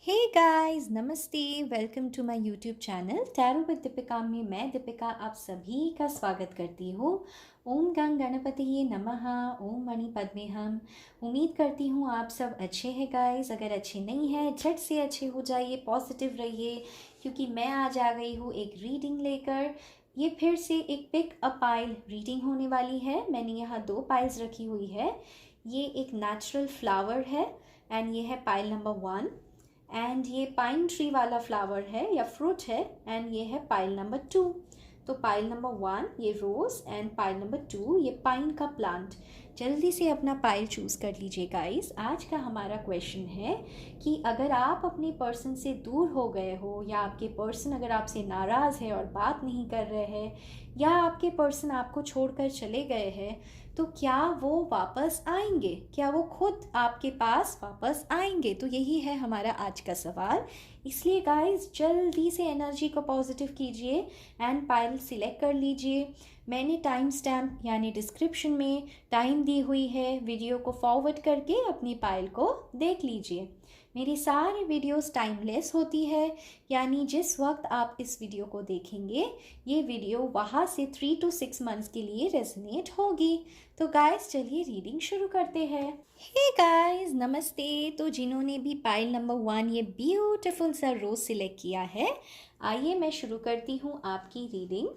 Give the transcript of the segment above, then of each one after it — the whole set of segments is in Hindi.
हे गाइस, नमस्ते। Welcome to my YouTube channel tarot with Deepika में मैं दीपिका आप सभी का स्वागत करती हूँ। ओम गंग गणपतिये नमः। ओम मणि पद्मेहम। उम्मीद करती हूँ आप सब अच्छे हैं गाइस। अगर अच्छे नहीं हैं झट से अच्छे हो जाइए, पॉजिटिव रहिए, क्योंकि मैं आज आ गई हूँ एक रीडिंग लेकर। ये फिर से एक पिक अ पाइल रीडिंग होने वाली है। मैंने यहाँ 2 पाइल्स रखी हुई है। ये एक नेचुरल फ्लावर है एंड ये है पाइल नंबर 1। एंड ये पाइन ट्री वाला फ्लावर है या फ्रूट है एंड ये है पाइल नंबर 2। तो पाइल नंबर 1 ये रोज एंड पाइल नंबर 2 ये पाइन का प्लांट। जल्दी से अपना पाइल चूज कर लीजिए गाइस। आज का हमारा क्वेश्चन है कि अगर आप अपने पर्सन से दूर हो गए हो या आपके पर्सन अगर आपसे नाराज़ है और बात नहीं कर रहे हैं या आपके पर्सन आपको छोड़कर चले गए हैं, तो क्या वो वापस आएंगे? क्या वो खुद आपके पास वापस आएंगे? तो यही है हमारा आज का सवाल। इसलिए गाइस जल्दी से एनर्जी को पॉजिटिव कीजिए एंड पाइल सिलेक्ट कर लीजिए। मैंने टाइम स्टैम्प यानी डिस्क्रिप्शन में टाइम दी हुई है, वीडियो को फॉरवर्ड करके अपनी पाइल को देख लीजिए। मेरी सारी वीडियोस टाइमलेस होती है, यानी जिस वक्त आप इस वीडियो को देखेंगे ये वीडियो वहाँ से 3 to 6 मंथ्स के लिए रेजोनेट होगी। तो गाइस चलिए रीडिंग शुरू करते हैं। हे गाइस नमस्ते। तो जिन्होंने भी पाइल नंबर 1 ये ब्यूटीफुल सा रोज सिलेक्ट किया है, आइए मैं शुरू करती हूँ आपकी रीडिंग।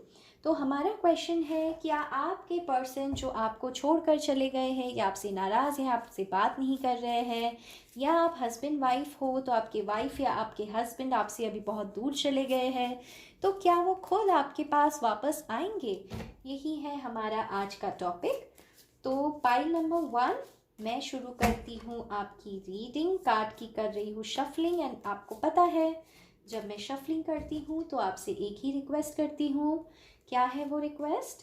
तो हमारा क्वेश्चन है, क्या आपके पर्सन जो आपको छोड़कर चले गए हैं या आपसे नाराज़ हैं, आपसे बात नहीं कर रहे हैं, या आप हस्बैंड वाइफ हो तो आपके वाइफ या आपके हस्बैंड आपसे अभी बहुत दूर चले गए हैं, तो क्या वो खुद आपके पास वापस आएंगे? यही है हमारा आज का टॉपिक। तो पाइल नंबर 1 मैं शुरू करती हूँ आपकी रीडिंग। कार्ड की कर रही हूँ शफलिंग एंड आपको पता है जब मैं शफलिंग करती हूँ तो आपसे एक ही रिक्वेस्ट करती हूँ। क्या है वो रिक्वेस्ट?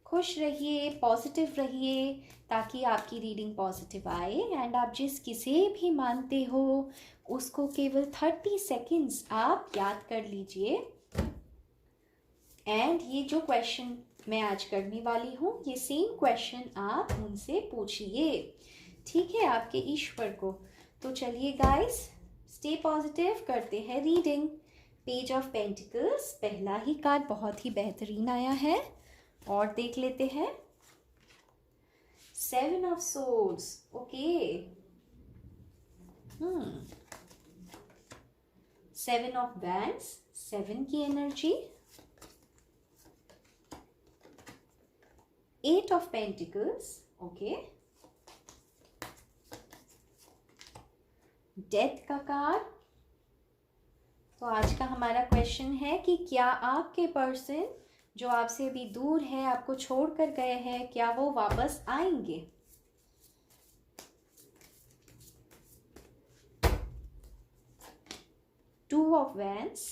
खुश रहिए, पॉजिटिव रहिए, ताकि आपकी रीडिंग पॉजिटिव आए। एंड आप जिस किसे भी मानते हो उसको केवल 30 सेकेंड्स आप याद कर लीजिए। एंड ये जो क्वेश्चन मैं आज करने वाली हूँ ये सेम क्वेश्चन आप उनसे पूछिए, ठीक है, आपके ईश्वर को। तो चलिए गाइस स्टे पॉजिटिव, करते हैं रीडिंग। पेज ऑफ पेंटिकल्स पहला ही कार्ड बहुत ही बेहतरीन आया है और देख लेते हैं। 7 of swords, okay. 7 of wands, 7 की energy. 8 of pentacles, okay. Death का कार्ड। तो आज का हमारा क्वेश्चन है कि क्या आपके पर्सन जो आपसे अभी दूर है, आपको छोड़कर गए हैं, क्या वो वापस आएंगे? टू ऑफ वैंड्स,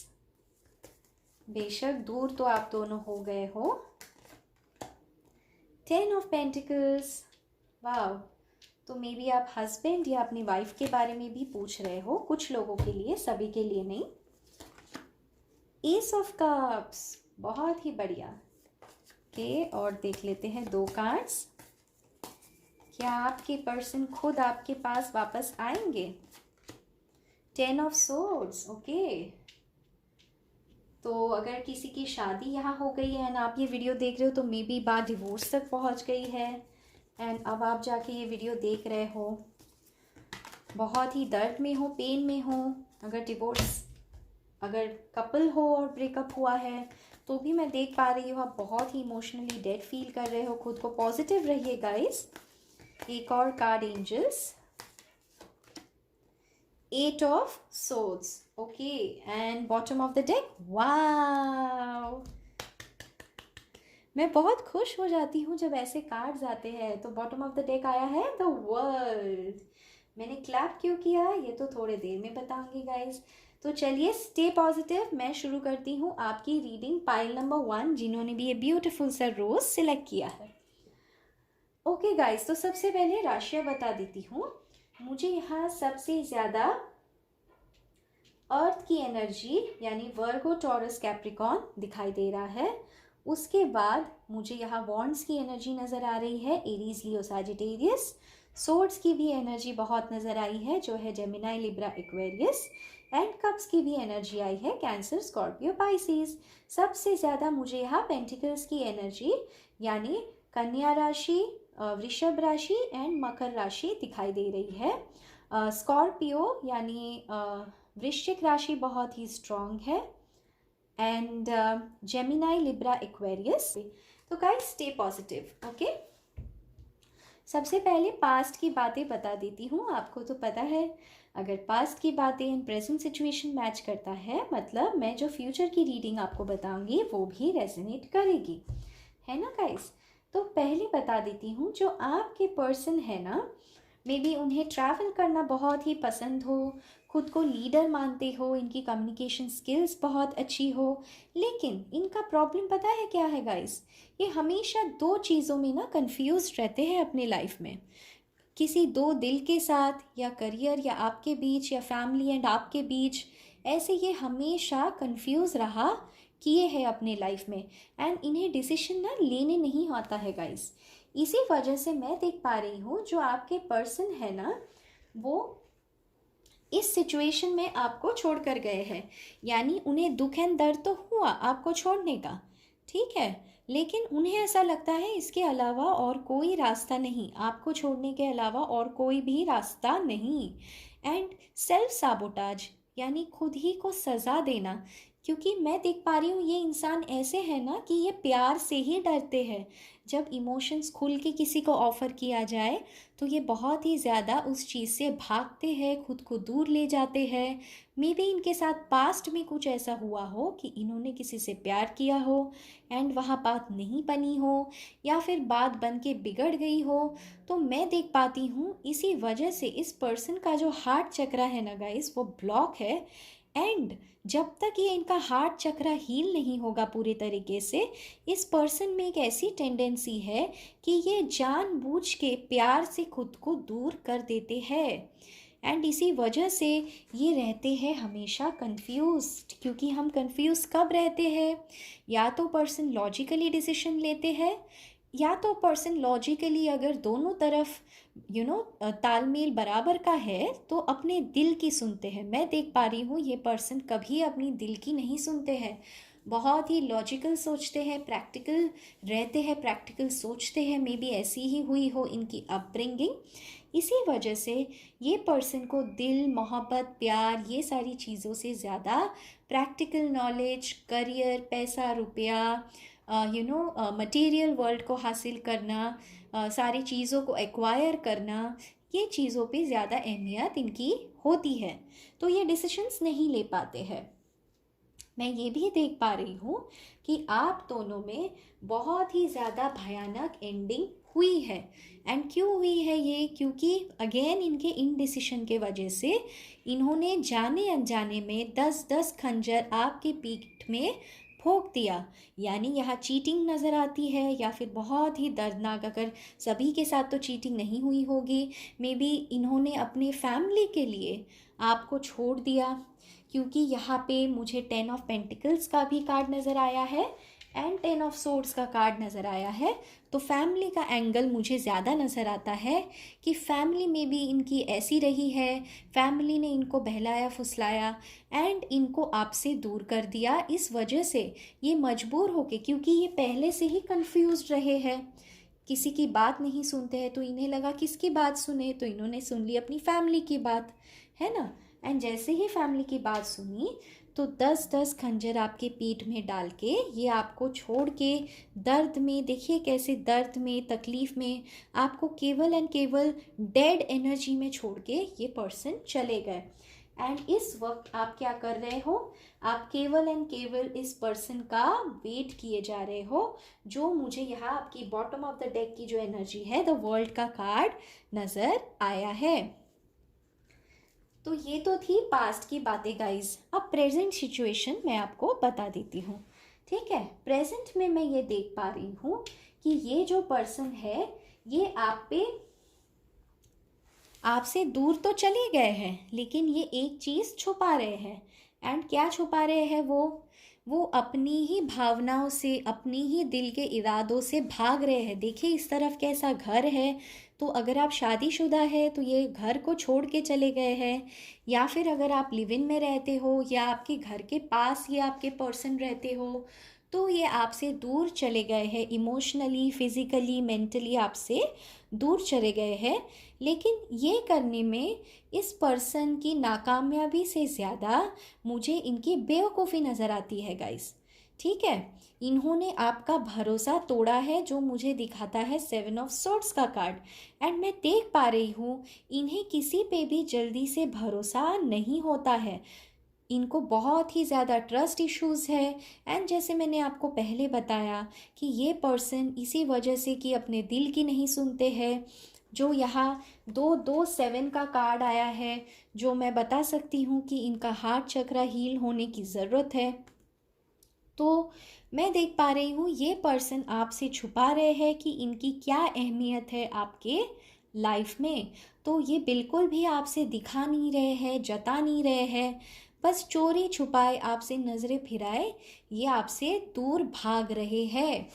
बेशक दूर तो आप दोनों हो गए हो। 10 ऑफ पेंटिकल्स, वाव। तो मे बी आप हस्बैंड या अपनी वाइफ के बारे में भी पूछ रहे हो, कुछ लोगों के लिए, सभी के लिए नहीं। एस ऑफ कप्स, बहुत ही बढ़िया। ओके, और देख लेते हैं 2 कार्ड्स। क्या आपके पर्सन खुद आपके पास वापस आएंगे? 10 ऑफ सोर्ड्स, ओके। तो अगर किसी की शादी यहाँ हो गई है एंड आप ये वीडियो देख रहे हो तो मे बी बात डिवोर्स तक पहुँच गई है एंड अब आप जाके ये वीडियो देख रहे हो, बहुत ही दर्द में हो, पेन में हो। अगर डिवोर्स, अगर कपल हो और ब्रेकअप हुआ है तो भी मैं देख पा रही हूँ आप बहुत ही इमोशनली डेड फील कर रहे हो। खुद को पॉजिटिव रहिए गाइस। एक और card, angels. 8 of swords, okay, and bottom of the deck, wow. मैं बहुत खुश हो जाती हूँ जब ऐसे कार्ड्स आते हैं। तो बॉटम ऑफ द डेक आया है द वर्ल्ड। मैंने क्लैप क्यों किया ये तो थोड़े देर में बताऊंगी गाइस। तो चलिए स्टे पॉजिटिव, मैं शुरू करती हूँ आपकी रीडिंग। पाइल नंबर 1 जिन्होंने भी ये ब्यूटीफुल सा रोज सिलेक्ट किया है। ओके गाइस, तो सबसे पहले राशियाँ बता देती हूँ। मुझे यहाँ सबसे ज़्यादा अर्थ की एनर्जी यानी वर्गो, टॉरस, कैप्रिकॉन दिखाई दे रहा है। उसके बाद मुझे यहाँ वॉन्ड्स की एनर्जी नज़र आ रही है, एरीज, लियो, सैजिटेरियस। सोर्ड्स की भी एनर्जी बहुत नज़र आई है जो है Gemini, Libra, Aquarius. And cups की भी एनर्जी आई है, कैंसर, स्कॉर्पियो, पाइसेस। सबसे ज़्यादा मुझे यहाँ पेंटिकल्स की एनर्जी यानी कन्या राशि, वृषभ राशि एंड मकर राशि दिखाई दे रही है। स्कॉर्पियो यानी वृश्चिक राशि बहुत ही स्ट्रॉन्ग है, एंड जेमिनाई, लिब्रा, एक्वेरियस। तो गाइस स्टे पॉजिटिव, ओके। सबसे पहले पास्ट की बातें बता देती हूँ। आपको तो पता है, अगर पास्ट की बातें इन प्रेजेंट सिचुएशन मैच करता है, मतलब मैं जो फ्यूचर की रीडिंग आपको बताऊंगी वो भी रेजोनेट करेगी, है ना गाइस। तो पहले बता देती हूँ, जो आपके पर्सन है ना, मे बी उन्हें ट्रैवल करना बहुत ही पसंद हो, खुद को लीडर मानते हो, इनकी कम्युनिकेशन स्किल्स बहुत अच्छी हो, लेकिन इनका प्रॉब्लम पता है क्या है गाइस, ये हमेशा दो चीज़ों में ना कंफ्यूज रहते हैं अपने लाइफ में। किसी दो दिल के साथ, या करियर या आपके बीच, या फैमिली एंड आपके बीच, ऐसे ये हमेशा कंफ्यूज रहा किए हैं अपने लाइफ में, एंड इन्हें डिसीजन ना लेने नहीं आता है गाइस। इसी वजह से मैं देख पा रही हूँ, जो आपके पर्सन है ना, वो इस सिचुएशन में आपको छोड़कर गए हैं, यानी उन्हें दुख एंड दर्द तो हुआ आपको छोड़ने का, ठीक है, लेकिन उन्हें ऐसा लगता है इसके अलावा और कोई रास्ता नहीं, आपको छोड़ने के अलावा और कोई भी रास्ता नहीं। एंड सेल्फ साबोटाज यानी खुद ही को सज़ा देना, क्योंकि मैं देख पा रही हूँ ये इंसान ऐसे है ना कि ये प्यार से ही डरते हैं। जब इमोशंस खुल के किसी को ऑफ़र किया जाए तो ये बहुत ही ज़्यादा उस चीज़ से भागते हैं, खुद को दूर ले जाते हैं। मे बी इनके साथ पास्ट में कुछ ऐसा हुआ हो कि इन्होंने किसी से प्यार किया हो एंड वहाँ बात नहीं बनी हो, या फिर बात बन के बिगड़ गई हो। तो मैं देख पाती हूँ इसी वजह से इस पर्सन का जो हार्ट चक्रा है ना गाइस, वो ब्लॉक है। एंड जब तक ये इनका हार्ट चक्रा हील नहीं होगा पूरे तरीके से, इस पर्सन में एक ऐसी टेंडेंसी है कि ये जानबूझ के प्यार से खुद को दूर कर देते हैं। एंड इसी वजह से ये रहते हैं हमेशा कंफ्यूज्ड, क्योंकि हम कंफ्यूज कब रहते हैं, या तो पर्सन लॉजिकली डिसीजन लेते हैं, या तो पर्सन लॉजिकली अगर दोनों तरफ तालमेल बराबर का है तो अपने दिल की सुनते हैं। मैं देख पा रही हूँ ये पर्सन कभी अपनी दिल की नहीं सुनते हैं, बहुत ही लॉजिकल सोचते हैं, प्रैक्टिकल रहते हैं, प्रैक्टिकल सोचते हैं। मे बी ऐसी ही हुई हो इनकी अपब्रिंगिंग, इसी वजह से ये पर्सन को दिल, मोहब्बत, प्यार, ये सारी चीज़ों से ज़्यादा प्रैक्टिकल नॉलेज, करियर, पैसा, रुपया, मटेरियल वर्ल्ड को हासिल करना, सारी चीज़ों को एक्वायर करना, ये चीज़ों पे ज़्यादा अहमियत इनकी होती है, तो ये डिसीशंस नहीं ले पाते हैं। मैं ये भी देख पा रही हूँ कि आप दोनों में बहुत ही ज़्यादा भयानक एंडिंग हुई है। एंड क्यों हुई है ये, क्योंकि अगेन इनके इनडिसीशन के वजह से इन्होंने जाने अनजाने में 10-10 खंजर आपके पीठ में भोंक दिया। यानी यहाँ चीटिंग नज़र आती है, या फिर बहुत ही दर्दनाक, अगर सभी के साथ तो चीटिंग नहीं हुई होगी, मे बी इन्होंने अपने फैमिली के लिए आपको छोड़ दिया, क्योंकि यहाँ पे मुझे 10 ऑफ पेंटिकल्स का भी कार्ड नज़र आया है एंड 10 ऑफ सोर्ड्स का कार्ड नज़र आया है। तो फैमिली का एंगल मुझे ज़्यादा नज़र आता है कि फैमिली में भी इनकी ऐसी रही है, फैमिली ने इनको बहलाया फुसलाया एंड इनको आपसे दूर कर दिया। इस वजह से ये मजबूर होके, क्योंकि ये पहले से ही कंफ्यूज्ड रहे हैं, किसी की बात नहीं सुनते हैं, तो इन्हें लगा किसकी बात सुने, तो इन्होंने सुन ली अपनी फैमिली की बात, है ना। एंड जैसे ही फैमिली की बात सुनी तो 10-10 खंजर आपके पीठ में डाल के ये आपको छोड़ के दर्द में, देखिए कैसे दर्द में, तकलीफ़ में आपको केवल एंड केवल डेड एनर्जी में छोड़ के ये पर्सन चले गए। एंड इस वक्त आप क्या कर रहे हो, आप केवल एंड केवल इस पर्सन का वेट किए जा रहे हो, जो मुझे यहाँ आपकी बॉटम ऑफ द डेक की जो एनर्जी है, द वर्ल्ड का कार्ड नज़र आया है। तो ये तो थी पास्ट की बातें गाइज। अब प्रेजेंट सिचुएशन मैं आपको बता देती हूँ, ठीक है। प्रेजेंट में मैं ये देख पा रही हूँ कि ये जो पर्सन है ये आपसे दूर तो चले गए हैं, लेकिन ये एक चीज़ छुपा रहे हैं। एंड क्या छुपा रहे हैं वो अपनी ही भावनाओं से, अपनी ही दिल के इरादों से भाग रहे हैं। देखिए इस तरफ कैसा घर है, तो अगर आप शादीशुदा है तो ये घर को छोड़ के चले गए हैं, या फिर अगर आप लिव इन में रहते हो या आपके घर के पास ये आपके पर्सन रहते हो, तो ये आपसे दूर चले गए हैं, इमोशनली, फिज़िकली, मेंटली आपसे दूर चले गए हैं। लेकिन ये करने में इस पर्सन की नाकामयाबी से ज़्यादा मुझे इनकी बेवकूफ़ी नज़र आती है गाइस। ठीक है, इन्होंने आपका भरोसा तोड़ा है, जो मुझे दिखाता है 7 ऑफ सोर्ड्स का कार्ड। एंड मैं देख पा रही हूँ इन्हें किसी पे भी जल्दी से भरोसा नहीं होता है, इनको बहुत ही ज़्यादा ट्रस्ट इश्यूज़ है। एंड जैसे मैंने आपको पहले बताया कि ये पर्सन इसी वजह से कि अपने दिल की नहीं सुनते हैं, जो यहाँ 227 का कार्ड आया है, जो मैं बता सकती हूँ कि इनका हार्ट चक्र हील होने की ज़रूरत है। तो मैं देख पा रही हूँ ये पर्सन आपसे छुपा रहे हैं कि इनकी क्या अहमियत है आपके लाइफ में। तो ये बिल्कुल भी आपसे दिखा नहीं रहे हैं, जता नहीं रहे हैं, बस चोरी छुपाए आपसे नज़रें फिराए ये आपसे दूर भाग रहे हैं।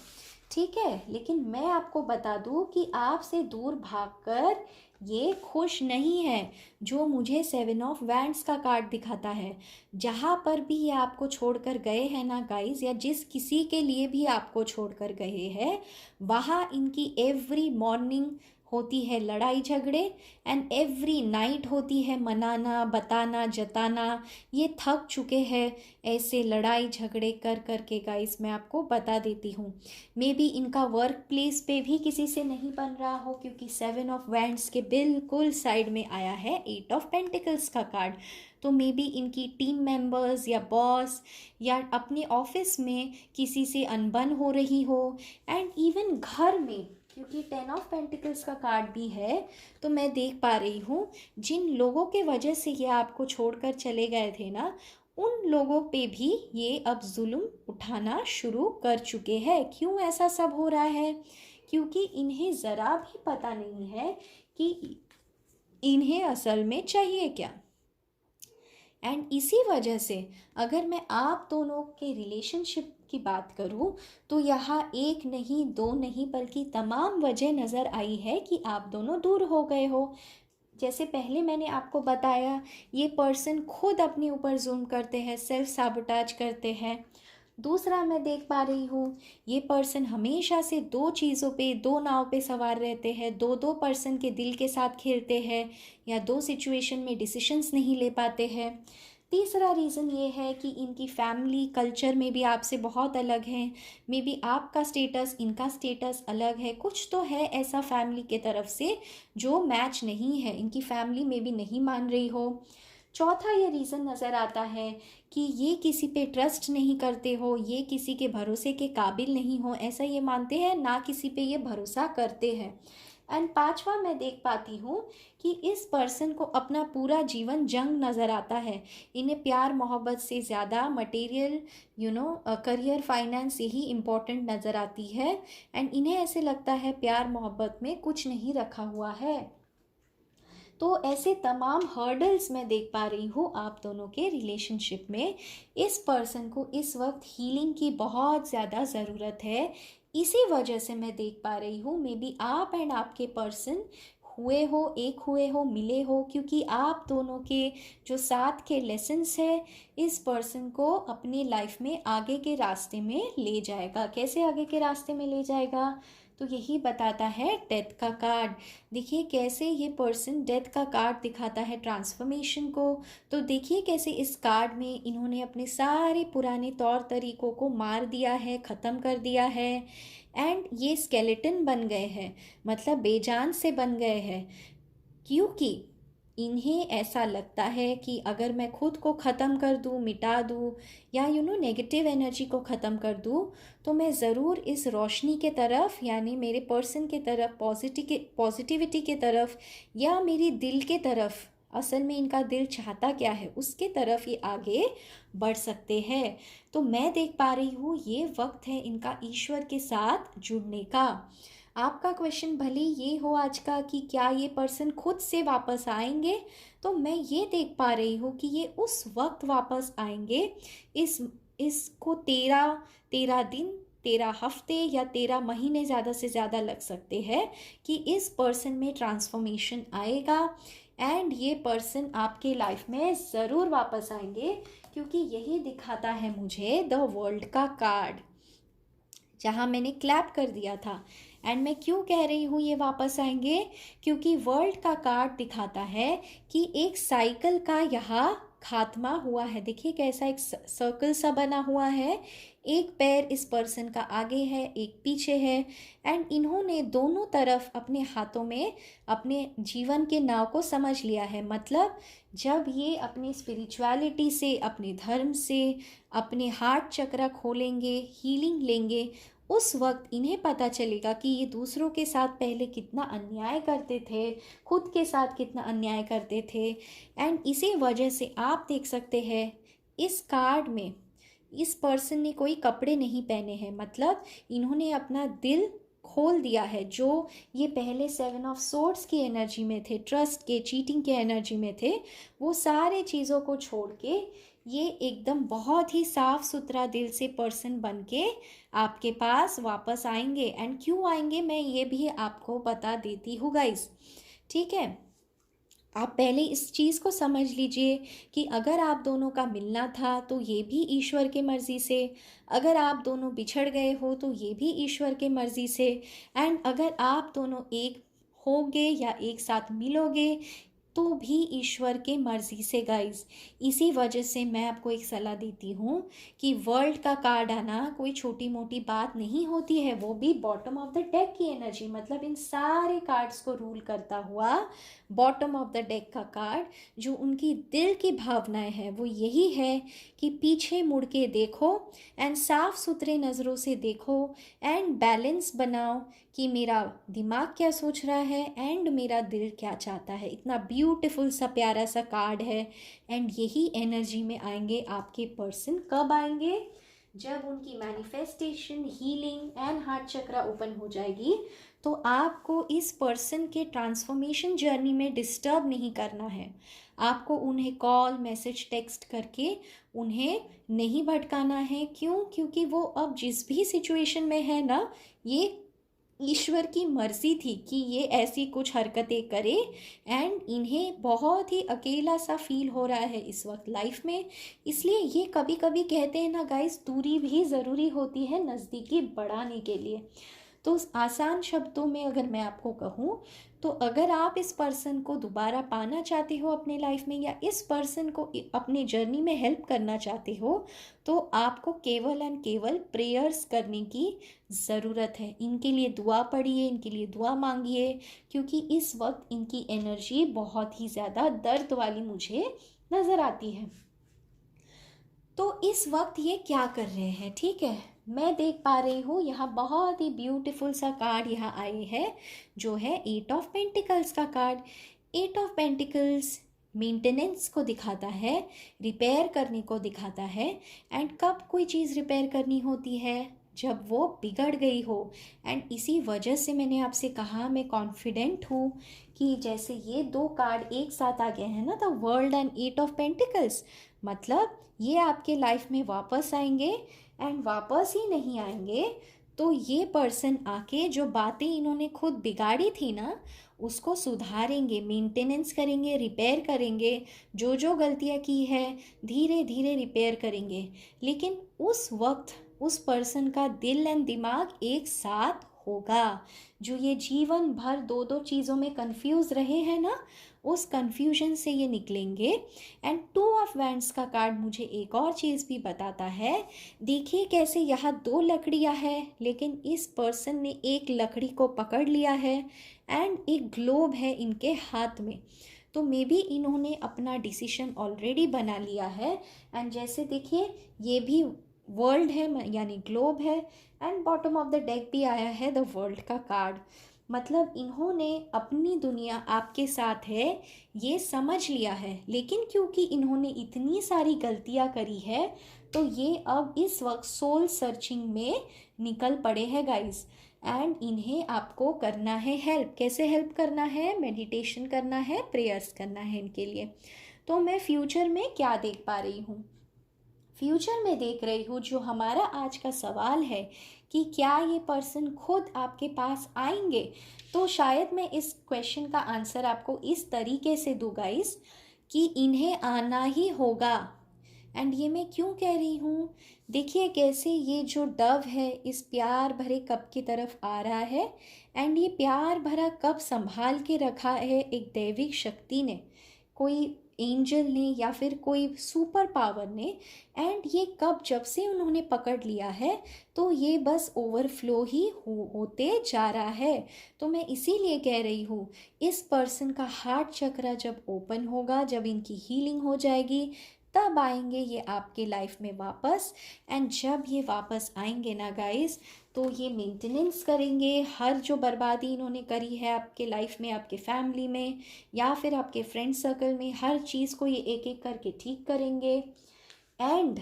ठीक है, लेकिन मैं आपको बता दूं कि आपसे दूर भागकर ये खुश नहीं है, जो मुझे 7 ऑफ वैंड्स का कार्ड दिखाता है। जहाँ पर भी ये आपको छोड़कर गए हैं ना गाइस, या जिस किसी के लिए भी आपको छोड़कर गए हैं, वहाँ इनकी एवरी मॉर्निंग होती है लड़ाई झगड़े, एंड एवरी नाइट होती है मनाना, बताना, जताना। ये थक चुके हैं ऐसे लड़ाई झगड़े कर कर के गाइस। मैं आपको बता देती हूँ, मे बी इनका वर्क प्लेस पे भी किसी से नहीं बन रहा हो, क्योंकि 7 ऑफ वैंड्स के बिल्कुल साइड में आया है 8 ऑफ पेंटिकल्स का कार्ड। तो मे बी इनकी टीम मेंबर्स या बॉस या अपने ऑफिस में किसी से अनबन हो रही हो, एंड इवन घर में, क्योंकि 10 ऑफ पेंटिकल्स का कार्ड भी है। तो मैं देख पा रही हूँ जिन लोगों के वजह से ये आपको छोड़कर चले गए थे ना, उन लोगों पे भी ये अब जुल्म उठाना शुरू कर चुके हैं। क्यों ऐसा सब हो रहा है? क्योंकि इन्हें ज़रा भी पता नहीं है कि इन्हें असल में चाहिए क्या। एंड इसी वजह से अगर मैं आप दोनों के रिलेशनशिप की बात करूं, तो यहाँ एक नहीं, दो नहीं, बल्कि तमाम वजह नज़र आई है कि आप दोनों दूर हो गए हो। जैसे पहले मैंने आपको बताया, ये पर्सन खुद अपने ऊपर जुल्म करते हैं, सेल्फ साबोटाज करते हैं। दूसरा मैं देख पा रही हूँ ये पर्सन हमेशा से दो चीज़ों पे, दो नाव पे सवार रहते हैं, दो दो पर्सन के दिल के साथ खेलते हैं, या दो सिचुएशन में डिसीशंस नहीं ले पाते हैं। तीसरा रीज़न ये है कि इनकी फैमिली कल्चर में भी आपसे बहुत अलग है। मे बी आपका स्टेटस, इनका स्टेटस अलग है। कुछ तो है ऐसा फैमिली के तरफ से जो मैच नहीं है, इनकी फैमिली में भी नहीं मान रही हो। चौथा ये रीज़न नज़र आता है कि ये किसी पे ट्रस्ट नहीं करते हो, ये किसी के भरोसे के काबिल नहीं हो, ऐसा ये मानते हैं, ना किसी पे ये भरोसा करते हैं। एंड पांचवा मैं देख पाती हूँ कि इस पर्सन को अपना पूरा जीवन जंग नज़र आता है। इन्हें प्यार मोहब्बत से ज़्यादा मटेरियल, करियर, फाइनेंस यही इम्पोर्टेंट नज़र आती है। एंड इन्हें ऐसे लगता है प्यार मोहब्बत में कुछ नहीं रखा हुआ है। तो ऐसे तमाम हर्डल्स मैं देख पा रही हूँ आप दोनों के रिलेशनशिप में। इस पर्सन को इस वक्त हीलिंग की बहुत ज़्यादा ज़रूरत है। इसी वजह से मैं देख पा रही हूँ मे बी आप एंड आपके पर्सन हुए हो, एक हुए हो, मिले हो, क्योंकि आप दोनों के जो साथ के लेसन्स है इस पर्सन को अपनी लाइफ में आगे के रास्ते में ले जाएगा। कैसे आगे के रास्ते में ले जाएगा? तो यही बताता है डेथ का कार्ड। देखिए कैसे ये पर्सन डेथ का कार्ड दिखाता है ट्रांसफॉर्मेशन को। तो देखिए कैसे इस कार्ड में इन्होंने अपने सारे पुराने तौर तरीकों को मार दिया है, ख़त्म कर दिया है, एंड ये स्केलेटन बन गए हैं, मतलब बेजान से बन गए हैं। क्योंकि इन्हें ऐसा लगता है कि अगर मैं खुद को ख़त्म कर दूँ, मिटा दूँ, या नेगेटिव एनर्जी को ख़त्म कर दूँ, तो मैं ज़रूर इस रोशनी के तरफ, यानी मेरे पर्सन के तरफ, पॉजिटिविटी के तरफ, या मेरी दिल के तरफ, असल में इनका दिल चाहता क्या है उसके तरफ ये आगे बढ़ सकते हैं। तो मैं देख पा रही हूँ ये वक्त है इनका ईश्वर के साथ जुड़ने का। आपका क्वेश्चन भले ये हो आज का कि क्या ये पर्सन खुद से वापस आएंगे, तो मैं ये देख पा रही हूँ कि ये उस वक्त वापस आएंगे। इसको 13 दिन 13 हफ्ते या 13 महीने ज़्यादा से ज़्यादा लग सकते हैं कि इस पर्सन में ट्रांसफॉर्मेशन आएगा एंड ये पर्सन आपके लाइफ में ज़रूर वापस आएंगे, क्योंकि यही दिखाता है मुझे द वर्ल्ड का कार्ड, जहाँ मैंने क्लैप कर दिया था। एंड मैं क्यों कह रही हूँ ये वापस आएंगे, क्योंकि वर्ल्ड का कार्ड दिखाता है कि एक साइकिल का यहाँ खात्मा हुआ है। देखिए कैसा एक सर्कल सा बना हुआ है, एक पैर इस पर्सन का आगे है, एक पीछे है, एंड इन्होंने दोनों तरफ अपने हाथों में अपने जीवन के नाव को समझ लिया है। मतलब जब ये अपनी स्पिरिचुअलिटी से, अपने धर्म से, अपने हार्ट चक्र खोलेंगे, हीलिंग लेंगे, उस वक्त इन्हें पता चलेगा कि ये दूसरों के साथ पहले कितना अन्याय करते थे, खुद के साथ कितना अन्याय करते थे। एंड इसी वजह से आप देख सकते हैं इस कार्ड में इस पर्सन ने कोई कपड़े नहीं पहने हैं, मतलब इन्होंने अपना दिल खोल दिया है। जो ये पहले 7 ऑफ सोर्ड्स की एनर्जी में थे, ट्रस्ट के, चीटिंग के एनर्जी में थे, वो सारे चीज़ों को छोड़ के ये एकदम बहुत ही साफ सुथरा दिल से पर्सन बन के आपके पास वापस आएंगे। एंड क्यों आएंगे मैं ये भी आपको बता देती हूँ गाइस, ठीक है। आप पहले इस चीज़ को समझ लीजिए कि अगर आप दोनों का मिलना था तो ये भी ईश्वर के मर्ज़ी से, अगर आप दोनों बिछड़ गए हो तो ये भी ईश्वर के मर्ज़ी से, एंड अगर आप दोनों एक होगे या एक साथ मिलोगे तो भी ईश्वर के मर्ज़ी से गाइस। इसी वजह से मैं आपको एक सलाह देती हूँ कि वर्ल्ड का कार्ड आना कोई छोटी मोटी बात नहीं होती है, वो भी बॉटम ऑफ द डेक की एनर्जी, मतलब इन सारे कार्ड्स को रूल करता हुआ बॉटम ऑफ द डेक का कार्ड, जो उनकी दिल की भावनाएं हैं वो यही है कि पीछे मुड़ के देखो एंड साफ सुथरे नज़रों से देखो एंड बैलेंस बनाओ कि मेरा दिमाग क्या सोच रहा है एंड मेरा दिल क्या चाहता है। इतना ब्यूटीफुल सा प्यारा सा कार्ड है। एंड यही एनर्जी में आएंगे आपके पर्सन। कब आएंगे? जब उनकी मैनिफेस्टेशन, हीलिंग एंड हार्ट चक्र ओपन हो जाएगी, तो आपको इस पर्सन के ट्रांसफॉर्मेशन जर्नी में डिस्टर्ब नहीं करना है। आपको उन्हें कॉल, मैसेज, टेक्स्ट करके उन्हें नहीं भटकाना है। क्यों? क्योंकि वो अब जिस भी सिचुएशन में है ना, ये ईश्वर की मर्जी थी कि ये ऐसी कुछ हरकतें करे एंड इन्हें बहुत ही अकेला सा फील हो रहा है इस वक्त लाइफ में। इसलिए ये कभी कभी कहते हैं ना गाइस, दूरी भी ज़रूरी होती है नज़दीकी बढ़ाने के लिए। तो आसान शब्दों में अगर मैं आपको कहूँ, तो अगर आप इस पर्सन को दोबारा पाना चाहते हो अपने लाइफ में, या इस पर्सन को अपने जर्नी में हेल्प करना चाहते हो, तो आपको केवल एंड केवल प्रेयर्स करने की ज़रूरत है। इनके लिए दुआ पढ़िए, इनके लिए दुआ मांगिए, क्योंकि इस वक्त इनकी एनर्जी बहुत ही ज़्यादा दर्द वाली मुझे नज़र आती है। तो इस वक्त ये क्या कर रहे हैं, ठीक है। मैं देख पा रही हूँ यहाँ बहुत ही ब्यूटीफुल सा कार्ड यहाँ आए है, जो है 8 ऑफ पेंटिकल्स का कार्ड। 8 ऑफ पेंटिकल्स मेंटेनेंस को दिखाता है, रिपेयर करने को दिखाता है। एंड कब कोई चीज़ रिपेयर करनी होती है? जब वो बिगड़ गई हो। एंड इसी वजह से मैंने आपसे कहा, मैं कॉन्फिडेंट हूँ कि जैसे ये दो कार्ड एक साथ आ गए हैं ना, the world and 8 of pentacles, मतलब ये आपके लाइफ में वापस आएंगे। एंड वापस ही नहीं आएंगे तो ये पर्सन आके जो बातें इन्होंने खुद बिगाड़ी थी ना, उसको सुधारेंगे, मेंटेनेंस करेंगे, रिपेयर करेंगे। जो जो गलतियाँ की है धीरे धीरे रिपेयर करेंगे। लेकिन उस वक्त उस पर्सन का दिल एंड दिमाग एक साथ होगा। जो ये जीवन भर दो दो चीज़ों में कंफ्यूज रहे हैं ना, उस कंफ्यूजन से ये निकलेंगे। एंड 2 ऑफ वैंड्स का कार्ड मुझे एक और चीज़ भी बताता है। देखिए कैसे यहाँ 2 लकड़ियाँ हैं, लेकिन इस पर्सन ने एक लकड़ी को पकड़ लिया है एंड एक ग्लोब है इनके हाथ में। तो मे बी इन्होंने अपना डिसीजन ऑलरेडी बना लिया है। एंड जैसे देखिए ये भी वर्ल्ड है, यानी ग्लोब है, and bottom of the deck भी आया है द वर्ल्ड का कार्ड। मतलब इन्होंने अपनी दुनिया आपके साथ है ये समझ लिया है, लेकिन क्योंकि इन्होंने इतनी सारी गलतियां करी है, तो ये अब इस वक्त सोल सर्चिंग में निकल पड़े हैं गाइस। एंड इन्हें आपको करना है हेल्प। कैसे हेल्प करना है? मेडिटेशन करना है, प्रेयर्स करना है इनके लिए। तो मैं फ्यूचर में क्या देख पा रही हूँ? फ्यूचर में देख रही हूँ। जो हमारा आज का सवाल है कि क्या ये पर्सन खुद आपके पास आएंगे, तो शायद मैं इस क्वेश्चन का आंसर आपको इस तरीके से दूँ गाइस कि इन्हें आना ही होगा। एंड ये मैं क्यों कह रही हूँ, देखिए कैसे ये जो डव है इस प्यार भरे कप की तरफ आ रहा है। एंड ये प्यार भरा कप संभाल के रखा है एक दैविक शक्ति ने, कोई एंजल ने या फिर कोई सुपर पावर ने। एंड ये कप जब से उन्होंने पकड़ लिया है तो ये बस ओवरफ्लो ही होते जा रहा है। तो मैं इसीलिए कह रही हूँ, इस पर्सन का हार्ट चक्रा जब ओपन होगा, जब इनकी हीलिंग हो जाएगी, तब आएंगे ये आपके लाइफ में वापस। एंड जब ये वापस आएंगे ना गाइस, तो ये मेंटेनेंस करेंगे हर जो बर्बादी इन्होंने करी है आपके लाइफ में, आपके फैमिली में या फिर आपके फ्रेंड सर्कल में, हर चीज़ को ये एक एक करके ठीक करेंगे। एंड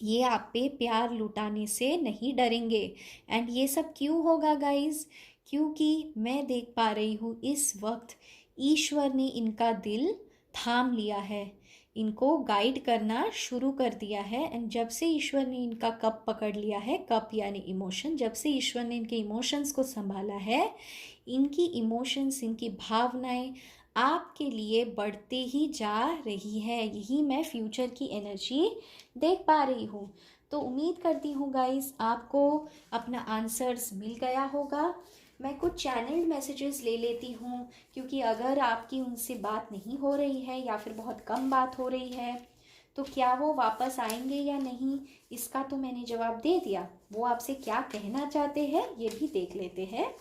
ये आप पे प्यार लुटाने से नहीं डरेंगे। एंड ये सब क्यों होगा गाइस, क्योंकि मैं देख पा रही हूँ इस वक्त ईश्वर ने इनका दिल थाम लिया है, इनको गाइड करना शुरू कर दिया है। एंड जब से ईश्वर ने इनका कप पकड़ लिया है, कप यानी इमोशन, जब से ईश्वर ने इनके इमोशंस को संभाला है, इनकी इमोशंस, इनकी भावनाएं आपके लिए बढ़ते ही जा रही है। यही मैं फ्यूचर की एनर्जी देख पा रही हूँ। तो उम्मीद करती हूँ गाइस आपको अपना आंसर्स मिल गया होगा। मैं कुछ चैनल्ड मैसेजेस ले लेती हूँ, क्योंकि अगर आपकी उनसे बात नहीं हो रही है या फिर बहुत कम बात हो रही है, तो क्या वो वापस आएंगे या नहीं, इसका तो मैंने जवाब दे दिया। वो आपसे क्या कहना चाहते हैं ये भी देख लेते हैं।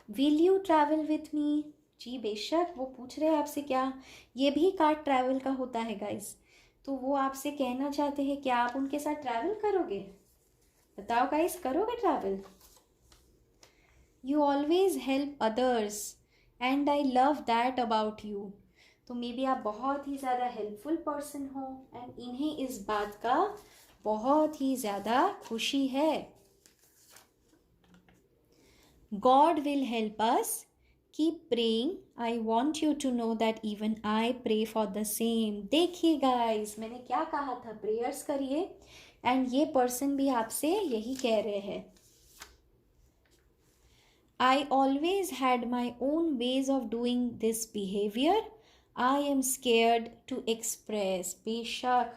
Will you travel with me? जी बेशक, वो पूछ रहे हैं आपसे क्या, ये भी कार्ड ट्रैवल का होता है गाइस। तो वो आपसे कहना चाहते हैं क्या आप उनके साथ ट्रैवल करोगे? बताओ गाइस, करोगे travel? You always help others and I love that about you. तो मे बी आप बहुत ही ज़्यादा हेल्पफुल पर्सन हो एंड इन्हें इस बात का बहुत ही ज़्यादा खुशी है। God will help us. Keep praying. I want you to know that even I pray for the same. देखिए गाइस, मैंने क्या कहा था, प्रेयर्स करिए। एंड ये पर्सन भी आपसे यही कह रहे हैं। I always had my own ways of doing this behavior. I am scared to express. बेशक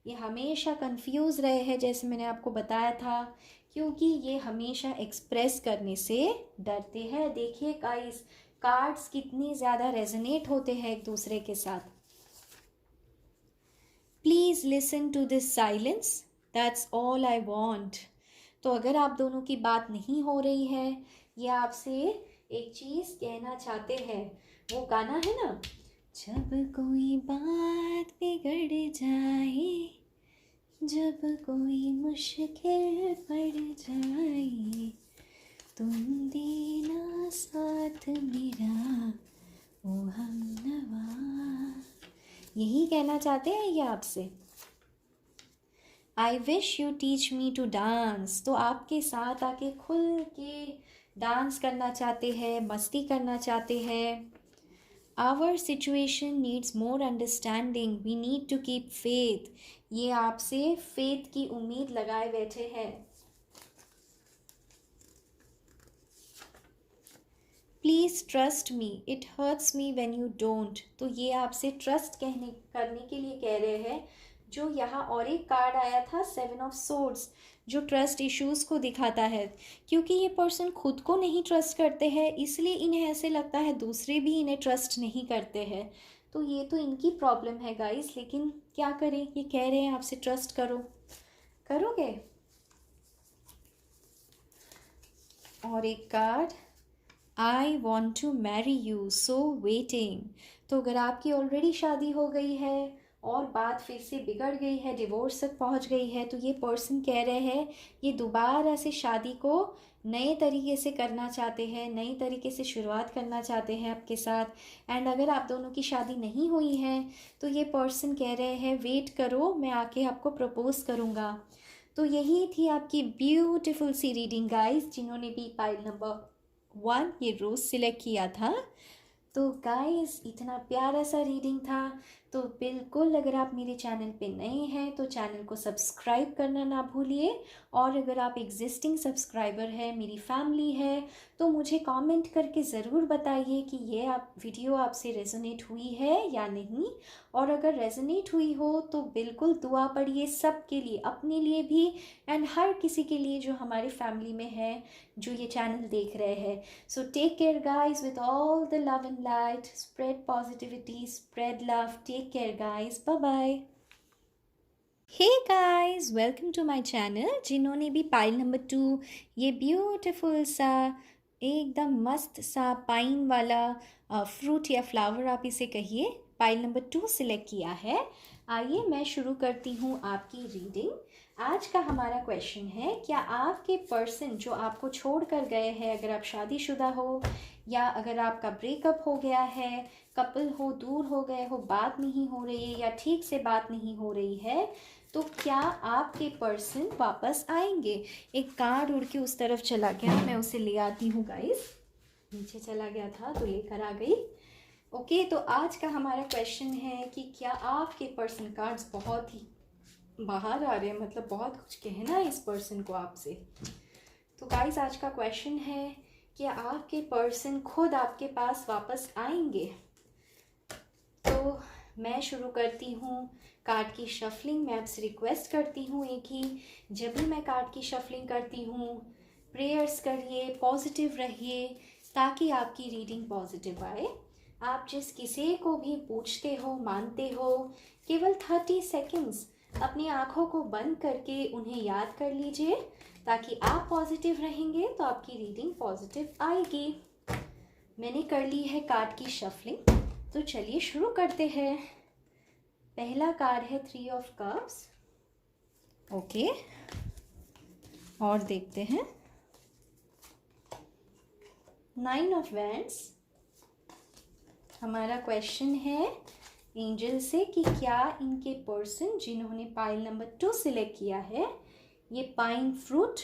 ये हमेशा कंफ्यूज रहे हैं, जैसे मैंने आपको बताया था, क्योंकि ये हमेशा एक्सप्रेस करने से डरते हैं। देखिए गाइस, कार्ड्स कितने ज़्यादा रेजोनेट होते हैं एक दूसरे के साथ। Please listen to this silence, that's all I want. तो अगर आप दोनों की बात नहीं हो रही है, ये आपसे एक चीज़ कहना चाहते हैं। वो गाना है ना, जब कोई बात बिगड़ जाए, जब कोई मुश्किल पड़ जाए, तुम देना साथ मेरा ओ हमनवा। यही कहना चाहते हैं ये आपसे। I wish you teach me to dance. तो आपके साथ आके खुल के डांस करना चाहते हैं, मस्ती करना चाहते हैं। Our situation needs more understanding, we need to keep faith. ये आपसे फेथ की उम्मीद लगाए बैठे हैं। Please trust me, it hurts me when you don't. तो ये आपसे ट्रस्ट करने के लिए कह रहे हैं। जो यहाँ और एक कार्ड आया था, 7 ऑफ सोर्ड्स, जो ट्रस्ट इश्यूज़ को दिखाता है। क्योंकि ये पर्सन खुद को नहीं ट्रस्ट करते हैं, इसलिए इन्हें ऐसे लगता है दूसरे भी इन्हें ट्रस्ट नहीं करते हैं। तो ये तो इनकी प्रॉब्लम है गाइस, लेकिन क्या करें, ये कह रहे हैं आपसे ट्रस्ट करो। करोगे? और एक card, I want to marry you so waiting. तो अगर आपकी ऑलरेडी शादी हो गई है और बात फिर से बिगड़ गई है, डिवोर्स तक पहुंच गई है, तो ये पर्सन कह रहे हैं ये दोबारा से शादी को नए तरीके से करना चाहते हैं, नई तरीके से शुरुआत करना चाहते हैं आपके साथ। एंड अगर आप दोनों की शादी नहीं हुई है, तो ये पर्सन कह रहे हैं वेट करो, मैं आके आपको प्रपोज करूँगा। तो यही थी आपकी ब्यूटीफुल सी रीडिंग गाइस। जिन्होंने भी पाइल नंबर 1 ये रोज़ सिलेक्ट किया था, तो गाइस इतना प्यारा सा रीडिंग था। तो बिल्कुल अगर आप मेरे चैनल पे नए हैं तो चैनल को सब्सक्राइब करना ना भूलिए, और अगर आप एग्जिस्टिंग सब्सक्राइबर है, मेरी फैमिली है, तो मुझे कमेंट करके ज़रूर बताइए कि ये आप वीडियो आपसे रेजोनेट हुई है या नहीं। और अगर रेजोनेट हुई हो तो बिल्कुल दुआ पढ़िए सबके लिए, अपने लिए भी एंड हर किसी के लिए जो हमारे फैमिली में है, जो ये चैनल देख रहे हैं। So take care guys with all the love and light. Spread positivity, spread love. Take care guys. Bye bye. Hey guys, welcome to my channel. जिन्होंने भी पाइल नंबर 2 ये ब्यूटीफुल सा एकदम मस्त सा पाइन वाला फ्रूट या फ्लावर आप इसे कहिए, पाइल नंबर 2 सिलेक्ट किया है, आइए मैं शुरू करती हूँ आपकी रीडिंग। आज का हमारा क्वेश्चन है, क्या आपके पर्सन जो आपको छोड़ कर गए हैं, अगर आप शादीशुदा हो या अगर आपका ब्रेकअप हो गया है, कपल हो, दूर हो गए हो, बात नहीं हो रही है या ठीक से बात नहीं हो रही है, तो क्या आपके पर्सन वापस आएंगे? एक कार्ड उड़ के उस तरफ चला गया, मैं उसे ले आती हूँ गाइस, नीचे चला गया था तो लेकर आ गई। ओके, तो आज का हमारा क्वेश्चन है कि क्या आपके पर्सन, कार्ड्स बहुत ही बाहर आ रहे हैं, मतलब बहुत कुछ कहना है इस पर्सन को आपसे। तो गाइस आज का क्वेश्चन है कि आपके पर्सन खुद आपके पास वापस आएंगे। तो मैं शुरू करती हूँ कार्ड की शफलिंग। मैं आपसे रिक्वेस्ट करती हूँ एक ही, जब भी मैं कार्ड की शफलिंग करती हूँ प्रेयर्स करिए, पॉजिटिव रहिए, ताकि आपकी रीडिंग पॉजिटिव आए। आप जिस किसी को भी पूछते हो, मानते हो, केवल 30 सेकेंड्स अपनी आँखों को बंद करके उन्हें याद कर लीजिए, ताकि आप पॉजिटिव रहेंगे तो आपकी रीडिंग पॉजिटिव आएगी। मैंने कर ली है कार्ड की शफलिंग, तो चलिए शुरू करते हैं। पहला कार्ड है 3 ऑफ कप्स। ओके, और देखते हैं 9 ऑफ वैंड्स। हमारा क्वेश्चन है एंजल से कि क्या इनके पर्सन जिन्होंने पाइल नंबर 2 सिलेक्ट किया है, ये पाइन फ्रूट,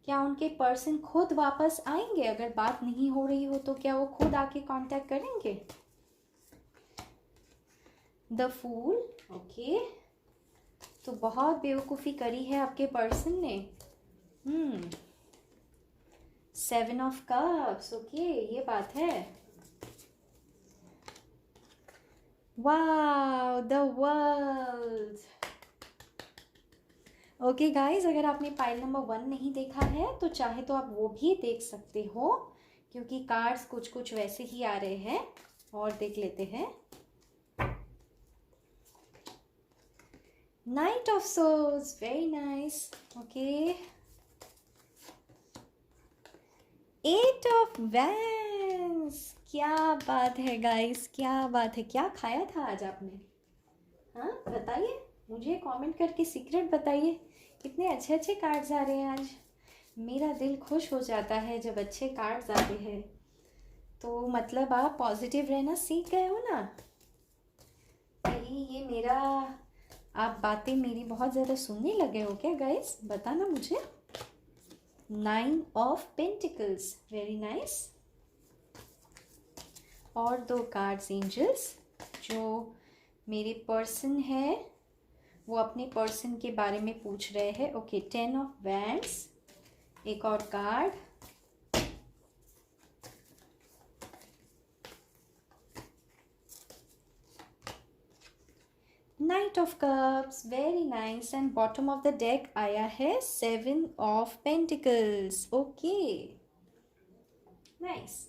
क्या उनके पर्सन खुद वापस आएंगे? अगर बात नहीं हो रही हो तो क्या वो खुद आके कांटेक्ट करेंगे? The fool. ओके, तो बहुत बेवकूफ़ी करी है आपके पर्सन ने। 7 ऑफ कप्स। ओके, ये बात है। Wow, the world. Okay guys, अगर आपने पाइल नंबर 1 नहीं देखा है तो चाहे तो आप वो भी देख सकते हो, क्योंकि कार्ड्स कुछ कुछ वैसे ही आ रहे हैं। और देख लेते हैं। Knight of souls, very nice. Okay, 8 of wands. क्या बात है गाइस, क्या बात है। क्या खाया था आज आपने? हाँ बताइए मुझे, कमेंट करके सीक्रेट बताइए। कितने अच्छे अच्छे कार्ड्स आ रहे हैं आज। मेरा दिल खुश हो जाता है जब अच्छे कार्ड्स आते हैं, तो मतलब आप पॉजिटिव रहना सीख गए हो ना। ये मेरा, आप बातें मेरी बहुत ज़्यादा सुनने लगे हो क्या गाइस? बताना मुझे। 9 ऑफ पेंटिकल्स, वेरी नाइस। और 2 कार्ड्स एंजल्स, जो मेरे पर्सन है वो अपने पर्सन के बारे में पूछ रहे हैं। Okay, 10 of wands. एक और card, night of cups, very nice. And bottom of the deck आया है 7 ऑफ पेंटिकल्स। Okay, nice.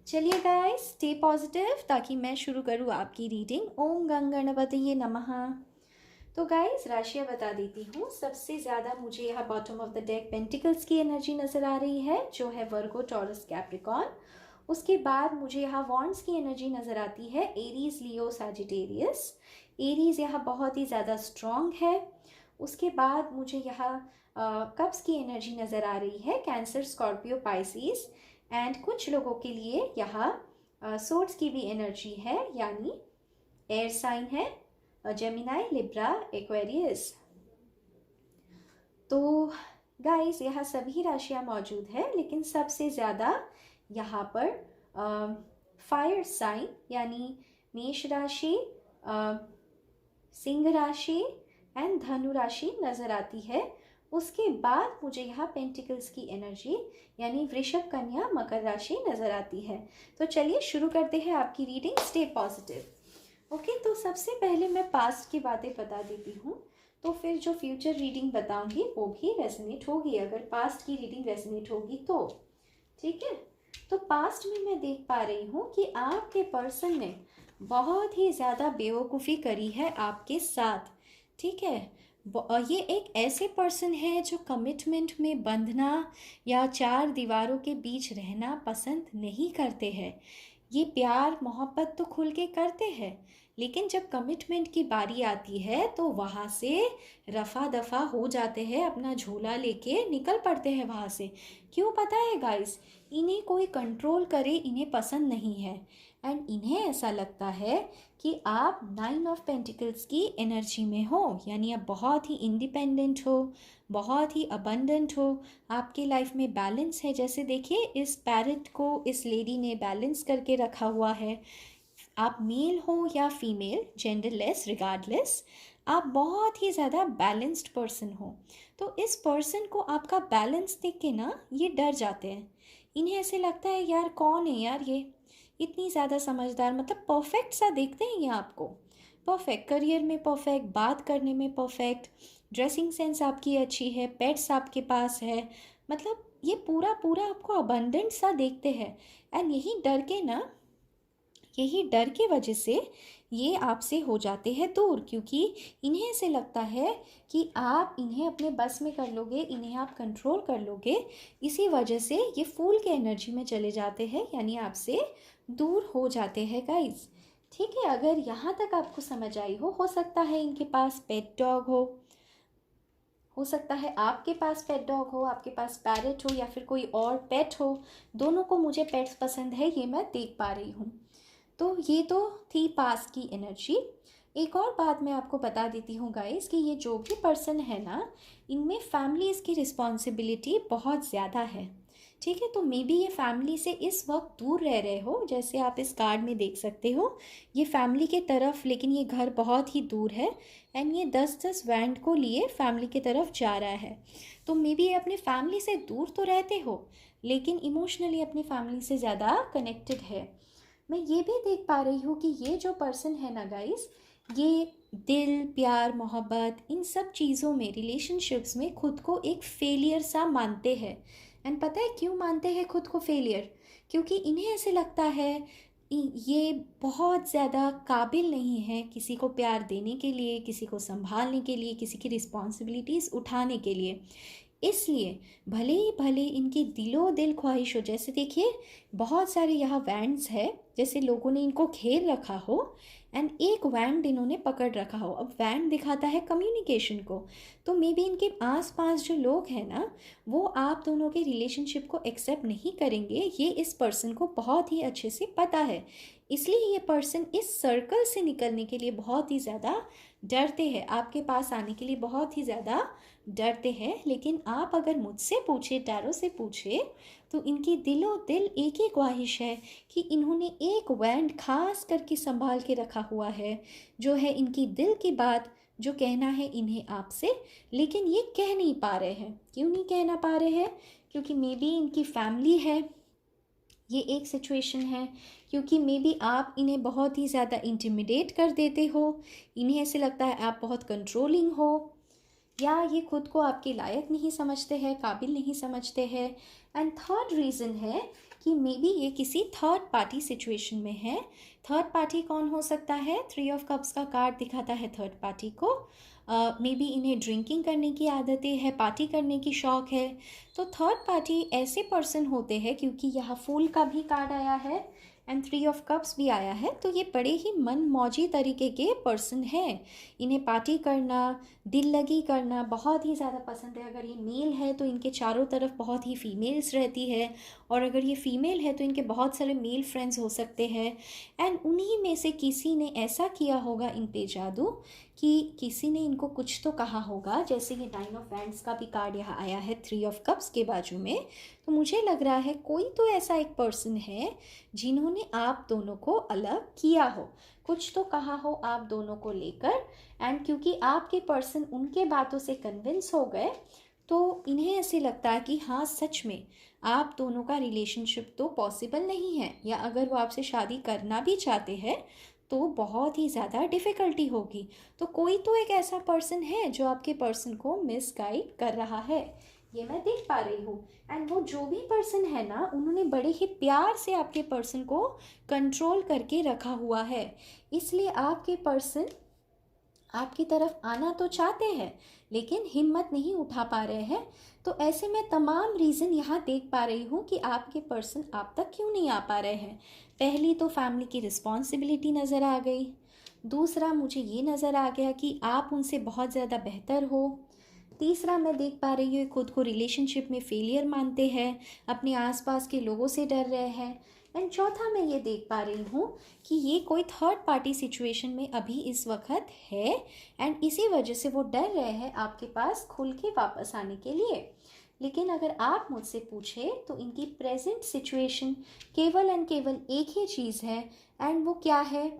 चलिए गाइस, स्टे पॉजिटिव ताकि मैं शुरू करूँ आपकी रीडिंग। ओम गंग गणपतये नमः। तो गाइस राशियाँ बता देती हूँ। सबसे ज़्यादा मुझे यहाँ bottom of the deck pentacles की एनर्जी नज़र आ रही है, जो है वर्गो, टॉरस, कैप्रिकॉर्न। उसके बाद मुझे यहाँ वॉन्ड्स की एनर्जी नज़र आती है, एरीज, लियो, सैजिटेरियस। एरीज यहाँ बहुत ही ज़्यादा स्ट्रॉन्ग है। उसके बाद मुझे यहाँ कप्स की एनर्जी नज़र आ रही है, कैंसर, स्कॉर्पियो, पाइसिस। एंड कुछ लोगों के लिए यहाँ सोर्ड्स की भी एनर्जी है, यानी एयर साइन है, जेमिनाई, लिब्रा, एक्वेरियस। तो गाइस यहाँ सभी राशियाँ मौजूद है, लेकिन सबसे ज़्यादा यहाँ पर फायर साइन यानी मेष राशि, सिंह राशि एंड धनु राशि नज़र आती है। उसके बाद मुझे यहाँ पेंटिकल्स की एनर्जी यानी वृषभ, कन्या, मकर राशि नज़र आती है। तो चलिए शुरू करते हैं आपकी रीडिंग। Stay positive. ओके, तो सबसे पहले मैं पास्ट की बातें बता देती हूँ, तो फिर जो फ्यूचर रीडिंग बताऊंगी वो भी रेजोनेट होगी, अगर पास्ट की रीडिंग रेजोनेट होगी तो। ठीक है, तो पास्ट में मैं देख पा रही हूँ कि आपके पर्सन ने बहुत ही ज़्यादा बेवकूफ़ी करी है आपके साथ। ठीक है, ये एक ऐसे पर्सन है जो कमिटमेंट में बंधना या चार दीवारों के बीच रहना पसंद नहीं करते हैं। ये प्यार मोहब्बत तो खुल के करते हैं, लेकिन जब कमिटमेंट की बारी आती है तो वहाँ से रफ़ा दफ़ा हो जाते हैं, अपना झोला लेके निकल पड़ते हैं वहाँ से। क्यों पता है गाइस? इन्हें कोई कंट्रोल करे इन्हें पसंद नहीं है, एंड इन्हें ऐसा लगता है कि आप 9 ऑफ पेंटिकल्स की एनर्जी में हो, यानी आप बहुत ही इंडिपेंडेंट हो, बहुत ही अबंडेंट हो, आपके लाइफ में बैलेंस है। जैसे देखिए, इस पैरेट को इस लेडी ने बैलेंस करके रखा हुआ है। आप मेल हो या फीमेल, जेंडरलेस, रिगार्डलेस, आप बहुत ही ज़्यादा बैलेंस्ड पर्सन हो। तो इस पर्सन को आपका बैलेंस देख के ना ये डर जाते हैं। इन्हें ऐसे लगता है यार कौन है यार ये इतनी ज़्यादा समझदार, मतलब परफेक्ट सा देखते हैं ये आपको। परफेक्ट, करियर में परफेक्ट, बात करने में परफेक्ट, ड्रेसिंग सेंस आपकी अच्छी है, पेट्स आपके पास है, मतलब ये पूरा पूरा आपको अबंडेंट सा देखते हैं। एंड यही डर के वजह से ये आपसे हो जाते हैं दूर, क्योंकि इन्हें ऐसे लगता है कि आप इन्हें अपने बस में कर लोगे, इन्हें आप कंट्रोल कर लोगे। इसी वजह से ये फूल के एनर्जी में चले जाते हैं, यानी आपसे दूर हो जाते हैं गाइस। ठीक है, अगर यहाँ तक आपको समझ आई हो सकता है इनके पास पेट डॉग हो सकता है आपके पास पेट डॉग हो, आपके पास पैरेट हो, या फिर कोई और पेट हो। दोनों को मुझे पेट्स पसंद है, ये मैं देख पा रही हूँ। तो ये तो थी पास्ट की एनर्जी। एक और बात मैं आपको बता देती हूँ गाइस कि ये जो भी पर्सन है ना, इनमें फैमिलीज़ की रिस्पॉन्सिबिलिटी बहुत ज़्यादा है। ठीक है, तो मे बी ये फैमिली से इस वक्त दूर रह रहे हो, जैसे आप इस कार्ड में देख सकते हो ये फैमिली के तरफ, लेकिन ये घर बहुत ही दूर है, एंड ये 10-10 वैंड को लिए फैमिली की तरफ जा रहा है। तो मे बी ये अपने फैमिली से दूर तो रहते हो, लेकिन इमोशनली अपनी फैमिली से ज़्यादा कनेक्टेड है। मैं ये भी देख पा रही हूँ कि ये जो पर्सन है ना गाइस, ये दिल, प्यार, मोहब्बत, इन सब चीज़ों में, रिलेशनशिप्स में खुद को एक फेलियर सा मानते हैं। एंड पता है क्यों मानते हैं खुद को फेलियर? क्योंकि इन्हें ऐसे लगता है ये बहुत ज़्यादा काबिल नहीं है किसी को प्यार देने के लिए, किसी को संभालने के लिए, किसी की रिस्पॉन्सिबिलिटीज़ उठाने के लिए। इसलिए भले इनकी दिलो दिल ख्वाहिश हो, जैसे देखिए बहुत सारे यहाँ वैंड्स है, जैसे लोगों ने इनको घेर रखा हो एंड एक वैंड इन्होंने पकड़ रखा हो। अब वैंड दिखाता है कम्युनिकेशन को, तो मे बी इनके आसपास जो लोग हैं ना, वो आप दोनों के रिलेशनशिप को एक्सेप्ट नहीं करेंगे, ये इस पर्सन को बहुत ही अच्छे से पता है। इसलिए ये पर्सन इस सर्कल से निकलने के लिए बहुत ही ज़्यादा डरते हैं, आपके पास आने के लिए बहुत ही ज़्यादा डरते हैं। लेकिन आप अगर मुझसे पूछे, टैरो से पूछे, तो इनकी दिलो दिल एक ही ख्वाहिश है कि इन्होंने एक वैंड खास करके संभाल के रखा हुआ है, जो है इनकी दिल की बात, जो कहना है इन्हें आपसे, लेकिन ये कह नहीं पा रहे हैं। क्यों नहीं कहना पा रहे हैं? क्योंकि मे बी इनकी फैमिली है, ये एक सिचुएशन है, क्योंकि मे बी आप इन्हें बहुत ही ज़्यादा इंटिमिडेट कर देते हो, इन्हें ऐसे लगता है आप बहुत कंट्रोलिंग हो, या ये खुद को आपके लायक नहीं समझते हैं, काबिल नहीं समझते हैं। एंड थर्ड रीज़न है कि मे बी ये किसी थर्ड पार्टी सिचुएशन में है। थर्ड पार्टी कौन हो सकता है? 3 ऑफ कप्स का कार्ड दिखाता है थर्ड पार्टी को। मे बी इन्हें ड्रिंकिंग करने की आदतें है, पार्टी करने की शौक़ है। तो थर्ड पार्टी ऐसे पर्सन होते हैं, क्योंकि यहाँ फूल का भी कार्ड आया है एंड 3 ऑफ कप्स भी आया है, तो ये बड़े ही मन मौजी तरीके के पर्सन हैं। इन्हें पार्टी करना, दिल लगी करना बहुत ही ज़्यादा पसंद है। अगर ये मेल है तो इनके चारों तरफ बहुत ही फीमेल्स रहती है, और अगर ये फीमेल है तो इनके बहुत सारे मेल फ्रेंड्स हो सकते हैं। एंड उन्हीं में से किसी ने ऐसा किया होगा इन पे जादू कि किसी ने इनको कुछ तो कहा होगा। जैसे ये 9 ऑफ वैंड्स का भी कार्ड यहाँ आया है 3 ऑफ कप्स के बाजू में, तो मुझे लग रहा है कोई तो ऐसा एक पर्सन है जिन्होंने आप दोनों को अलग किया हो, कुछ तो कहा हो आप दोनों को लेकर। एंड क्योंकि आपके पर्सन उनके बातों से कन्विंस हो गए, तो इन्हें ऐसे लगता है कि हाँ सच में आप दोनों का रिलेशनशिप तो पॉसिबल नहीं है, या अगर वो आपसे शादी करना भी चाहते हैं तो बहुत ही ज़्यादा डिफ़िकल्टी होगी। तो कोई तो एक ऐसा पर्सन है जो आपके पर्सन को मिसगाइड कर रहा है, ये मैं देख पा रही हूँ। एंड वो जो भी पर्सन है ना, उन्होंने बड़े ही प्यार से आपके पर्सन को कंट्रोल करके रखा हुआ है, इसलिए आपके पर्सन आपकी तरफ आना तो चाहते हैं लेकिन हिम्मत नहीं उठा पा रहे हैं। तो ऐसे में तमाम रीज़न यहाँ देख पा रही हूँ कि आपके पर्सन आप तक क्यों नहीं आ पा रहे हैं। पहली तो फैमिली की रिस्पॉन्सिबिलिटी नज़र आ गई, दूसरा मुझे ये नज़र आ गया कि आप उनसे बहुत ज़्यादा बेहतर हो, तीसरा मैं देख पा रही हूँ खुद को रिलेशनशिप में फेलियर मानते हैं, अपने आसपास के लोगों से डर रहे हैं। एंड चौथा मैं ये देख पा रही हूँ कि ये कोई थर्ड पार्टी सिचुएशन में अभी इस वक्त है, एंड इसी वजह से वो डर रहे हैं आपके पास खुल के वापस आने के लिए। लेकिन अगर आप मुझसे पूछे तो इनकी प्रेजेंट सिचुएशन केवल एंड केवल एक ही चीज़ है, एंड वो क्या है,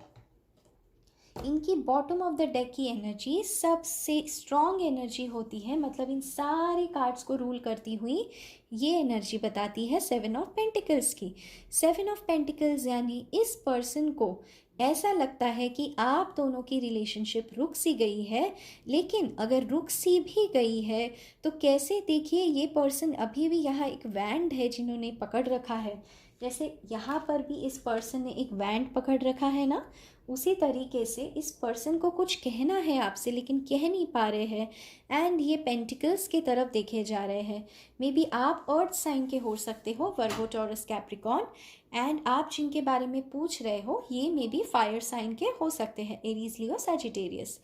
इनकी बॉटम ऑफ द डेक की एनर्जी सबसे स्ट्रॉन्ग एनर्जी होती है। मतलब इन सारे कार्ड्स को रूल करती हुई ये एनर्जी बताती है 7 ऑफ पेंटिकल्स की। 7 ऑफ पेंटिकल्स यानी इस पर्सन को ऐसा लगता है कि आप दोनों की रिलेशनशिप रुक सी गई है, लेकिन अगर रुक सी भी गई है तो कैसे, देखिए ये पर्सन अभी भी यहाँ एक वैंड है जिन्होंने पकड़ रखा है। जैसे यहाँ पर भी इस पर्सन ने एक वैंड पकड़ रखा है ना, उसी तरीके से इस पर्सन को कुछ कहना है आपसे लेकिन कह नहीं पा रहे हैं, एंड ये पेंटिकल्स की तरफ देखे जा रहे हैं। मे बी आप अर्थ साइन के हो सकते हो, वर्गो, टॉरस, कैप्रिकॉर्न, एंड आप जिनके बारे में पूछ रहे हो ये मे बी फायर साइन के हो सकते हैं, एरीज, लियो, सजिटेरियस।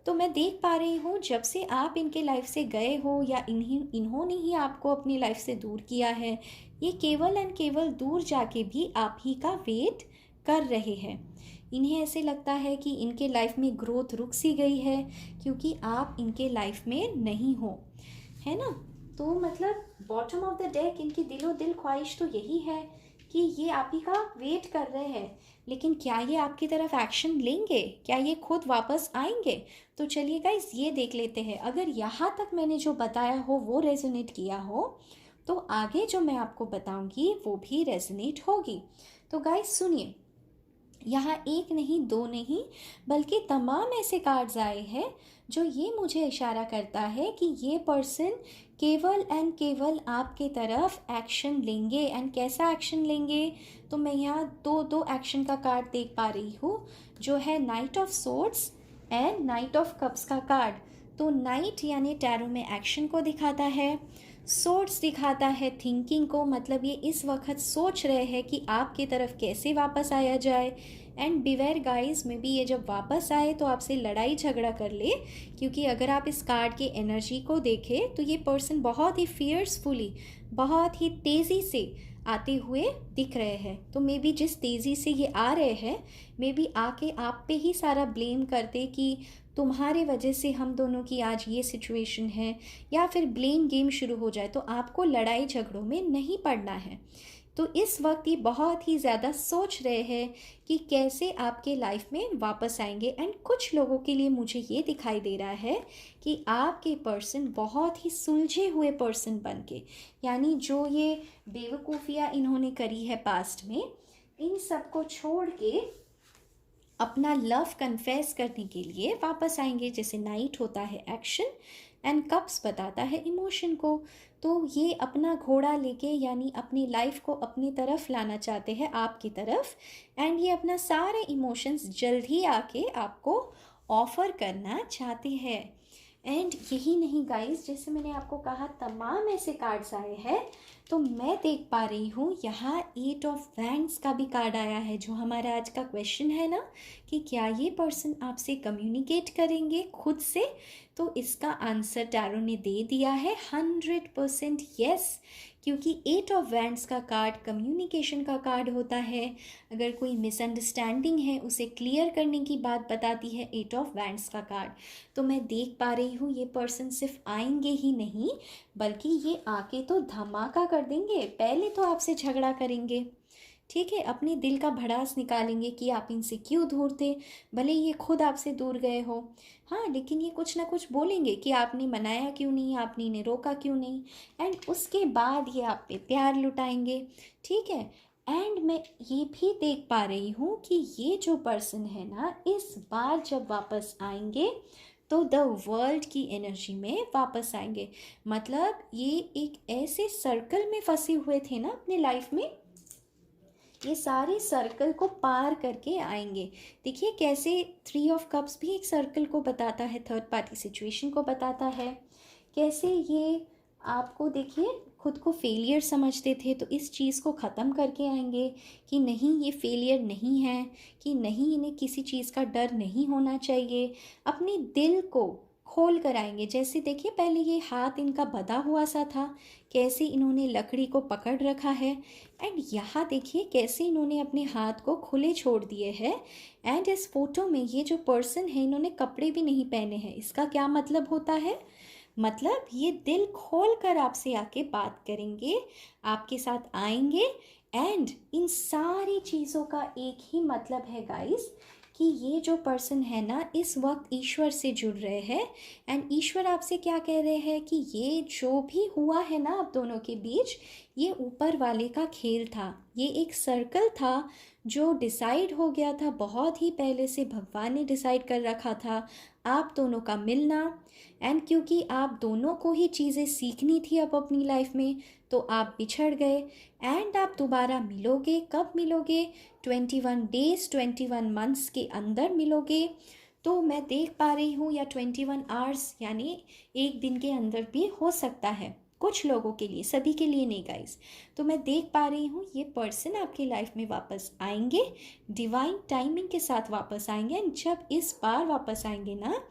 तो मैं देख पा रही हूँ जब से आप इनके लाइफ से गए हो या इन्होंने ही आपको अपनी लाइफ से दूर किया है, ये केवल एंड केवल दूर जाके भी आप ही का वेट कर रहे हैं। इन्हें ऐसे लगता है कि इनके लाइफ में ग्रोथ रुक सी गई है क्योंकि आप इनके लाइफ में नहीं हो, है ना। तो मतलब बॉटम ऑफ द डेक इनकी दिलो दिल ख्वाहिश तो यही है कि ये आप ही का वेट कर रहे हैं, लेकिन क्या ये आपकी तरफ एक्शन लेंगे, क्या ये खुद वापस आएंगे। तो चलिए गाइस ये देख लेते हैं। अगर यहाँ तक मैंने जो बताया हो वो रेजोनेट किया हो तो आगे जो मैं आपको बताऊंगी वो भी रेजोनेट होगी। तो गाइस सुनिए, यहाँ एक नहीं, दो नहीं, बल्कि तमाम ऐसे कार्ड्स आए हैं जो ये मुझे इशारा करता है कि ये पर्सन केवल एंड केवल आपके तरफ एक्शन लेंगे। एंड कैसा एक्शन लेंगे, तो मैं यहाँ दो एक्शन का कार्ड देख पा रही हूँ, जो है night of swords and night of cups का कार्ड। तो नाइट यानी टैरो में एक्शन को दिखाता है, सोर्ड्स दिखाता है थिंकिंग को, मतलब ये इस वक्त सोच रहे हैं कि आपकी तरफ कैसे वापस आया जाए। एंड बिवेयर गाइस, में भी ये जब वापस आए तो आपसे लड़ाई झगड़ा कर ले, क्योंकि अगर आप इस कार्ड की एनर्जी को देखें तो ये पर्सन बहुत ही फियर्सफुली, बहुत ही तेज़ी से आते हुए दिख रहे हैं। तो मे बी जिस तेज़ी से ये आ रहे हैं, मे बी आके आप पे ही सारा ब्लेम करते कि तुम्हारे वजह से हम दोनों की आज ये सिचुएशन है, या फिर ब्लेम गेम शुरू हो जाए। तो आपको लड़ाई झगड़ों में नहीं पड़ना है। तो इस वक्त ये बहुत ही ज़्यादा सोच रहे हैं कि कैसे आपके लाइफ में वापस आएंगे। एंड कुछ लोगों के लिए मुझे ये दिखाई दे रहा है कि आपके पर्सन बहुत ही सुलझे हुए पर्सन बन के, यानी जो ये बेवकूफ़ियाँ इन्होंने करी है पास्ट में, इन सब को छोड़ के अपना लव कन्फेस करने के लिए वापस आएंगे। जैसे नाइट होता है एक्शन एंड कप्स बताता है इमोशन को। तो ये अपना घोड़ा लेके, यानी अपनी लाइफ को अपनी तरफ लाना चाहते हैं, आपकी तरफ, एंड ये अपना सारे इमोशंस जल्द ही आके आपको ऑफ़र करना चाहते हैं। एंड यही नहीं गाइस, जैसे मैंने आपको कहा तमाम ऐसे कार्ड्स आए हैं तो मैं देख पा रही हूँ यहाँ 8 ऑफ वैंड्स का भी कार्ड आया है, जो हमारा आज का क्वेश्चन है ना कि क्या ये पर्सन आपसे कम्युनिकेट करेंगे खुद से। तो इसका आंसर टैरो ने दे दिया है 100% यस, क्योंकि 8 ऑफ वैंड्स का कार्ड कम्युनिकेशन का कार्ड होता है। अगर कोई मिसअंडरस्टैंडिंग है उसे क्लियर करने की बात बताती है 8 ऑफ वैंड्स का कार्ड। तो मैं देख पा रही हूँ ये पर्सन सिर्फ आएंगे ही नहीं, बल्कि ये आके तो धमाका कर देंगे। पहले तो आपसे झगड़ा करेंगे, ठीक है, अपने दिल का भड़ास निकालेंगे कि आप इनसे क्यों दूर थे, भले ये खुद आपसे दूर गए हो। हाँ, लेकिन ये कुछ ना कुछ बोलेंगे कि आपने मनाया क्यों नहीं, आपने इन्हें रोका क्यों नहीं। एंड उसके बाद ये आप पे प्यार लुटाएंगे, ठीक है। एंड मैं ये भी देख पा रही हूँ कि ये जो पर्सन है ना, इस बार जब वापस आएंगे तो द वर्ल्ड की एनर्जी में वापस आएंगे। मतलब ये एक ऐसे सर्कल में फंसे हुए थे ना अपने लाइफ में, ये सारे सर्कल को पार करके आएंगे। देखिए कैसे 3 ऑफ कप्स भी एक सर्कल को बताता है, थर्ड पार्टी सिचुएशन को बताता है। कैसे ये आपको देखिए खुद को फेलियर समझते थे, तो इस चीज़ को ख़त्म करके आएंगे कि नहीं ये फेलियर नहीं है, कि नहीं इन्हें किसी चीज़ का डर नहीं होना चाहिए। अपने दिल को खोल कर आएंगे। जैसे देखिए पहले ये हाथ इनका बंधा हुआ सा था, कैसे इन्होंने लकड़ी को पकड़ रखा है। एंड यहाँ देखिए कैसे इन्होंने अपने हाथ को खुले छोड़ दिए हैं। एंड इस फोटो में ये जो पर्सन है इन्होंने कपड़े भी नहीं पहने हैं। इसका क्या मतलब होता है, मतलब ये दिल खोल कर आपसे आके बात करेंगे, आपके साथ आएंगे। एंड इन सारी चीज़ों का एक ही मतलब है गाइस, कि ये जो पर्सन है ना इस वक्त ईश्वर से जुड़ रहे हैं। एंड ईश्वर आपसे क्या कह रहे हैं कि ये जो भी हुआ है ना आप दोनों के बीच, ये ऊपर वाले का खेल था। ये एक सर्कल था जो डिसाइड हो गया था बहुत ही पहले से, भगवान ने डिसाइड कर रखा था आप दोनों का मिलना। एंड क्योंकि आप दोनों को ही चीज़ें सीखनी थी अब अपनी लाइफ में, तो आप बिछड़ गए। एंड आप दोबारा मिलोगे, कब मिलोगे, 21 डेज 21 मंथ्स के अंदर मिलोगे। तो मैं देख पा रही हूँ, या 21 आवर्स यानी एक दिन के अंदर भी हो सकता है कुछ लोगों के लिए, सभी के लिए नहीं गाइस। तो मैं देख पा रही हूँ ये पर्सन आपकी लाइफ में वापस आएंगे, डिवाइन टाइमिंग के साथ वापस आएंगे। एंड जब इस बार वापस आएंगे ना,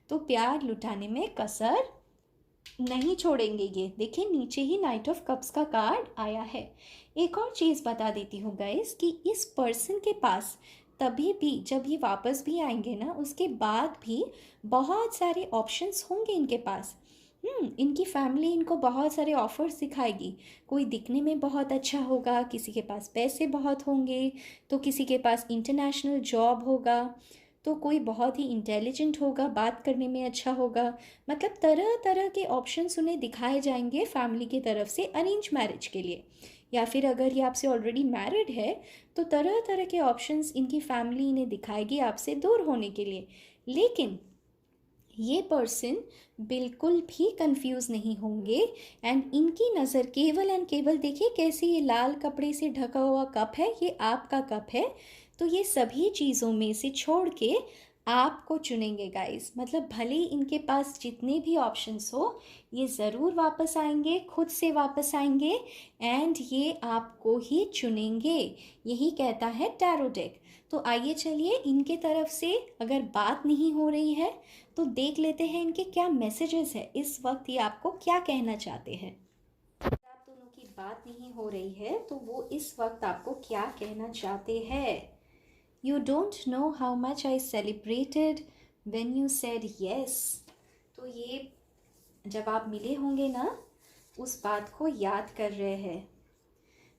तो प्यार लुटाने में कसर नहीं छोड़ेंगे। ये देखिए नीचे ही नाइट ऑफ कप्स का कार्ड आया है। एक और चीज़ बता देती हूँ गाइस कि इस पर्सन के पास तभी भी जब ये वापस भी आएंगे ना, उसके बाद भी बहुत सारे ऑप्शंस होंगे इनके पास। इनकी फैमिली इनको बहुत सारे ऑफर्स दिखाएगी। कोई दिखने में बहुत अच्छा होगा, किसी के पास पैसे बहुत होंगे, तो किसी के पास इंटरनेशनल जॉब होगा, तो कोई बहुत ही इंटेलिजेंट होगा, बात करने में अच्छा होगा। मतलब तरह तरह के ऑप्शंस उन्हें दिखाए जाएंगे फैमिली की तरफ से अरेंज मैरिज के लिए। या फिर अगर ये आपसे ऑलरेडी मैरिड है तो तरह तरह के ऑप्शंस इनकी फैमिली इन्हें दिखाएगी आपसे दूर होने के लिए। लेकिन ये पर्सन बिल्कुल भी कंफ्यूज नहीं होंगे। एंड इनकी नज़र केवल एंड केवल देखिए कैसे ये लाल कपड़े से ढका हुआ कप है, ये आपका कप है। तो ये सभी चीज़ों में से छोड़ के आपको चुनेंगे गाइस। मतलब भले इनके पास जितने भी ऑप्शंस हो, ये ज़रूर वापस आएंगे, खुद से वापस आएंगे। एंड ये आपको ही चुनेंगे, यही कहता है टैरो डेक। तो आइए चलिए इनके तरफ से अगर बात नहीं हो रही है तो देख लेते हैं इनके क्या मैसेजेस है इस वक्त, ये आपको क्या कहना चाहते हैं। अगर आप दोनों की बात नहीं हो रही है तो वो इस वक्त आपको क्या कहना चाहते हैं। You don't know how much I celebrated when you said yes। तो ये जब आप मिले होंगे ना, उस बात को याद कर रहे हैं।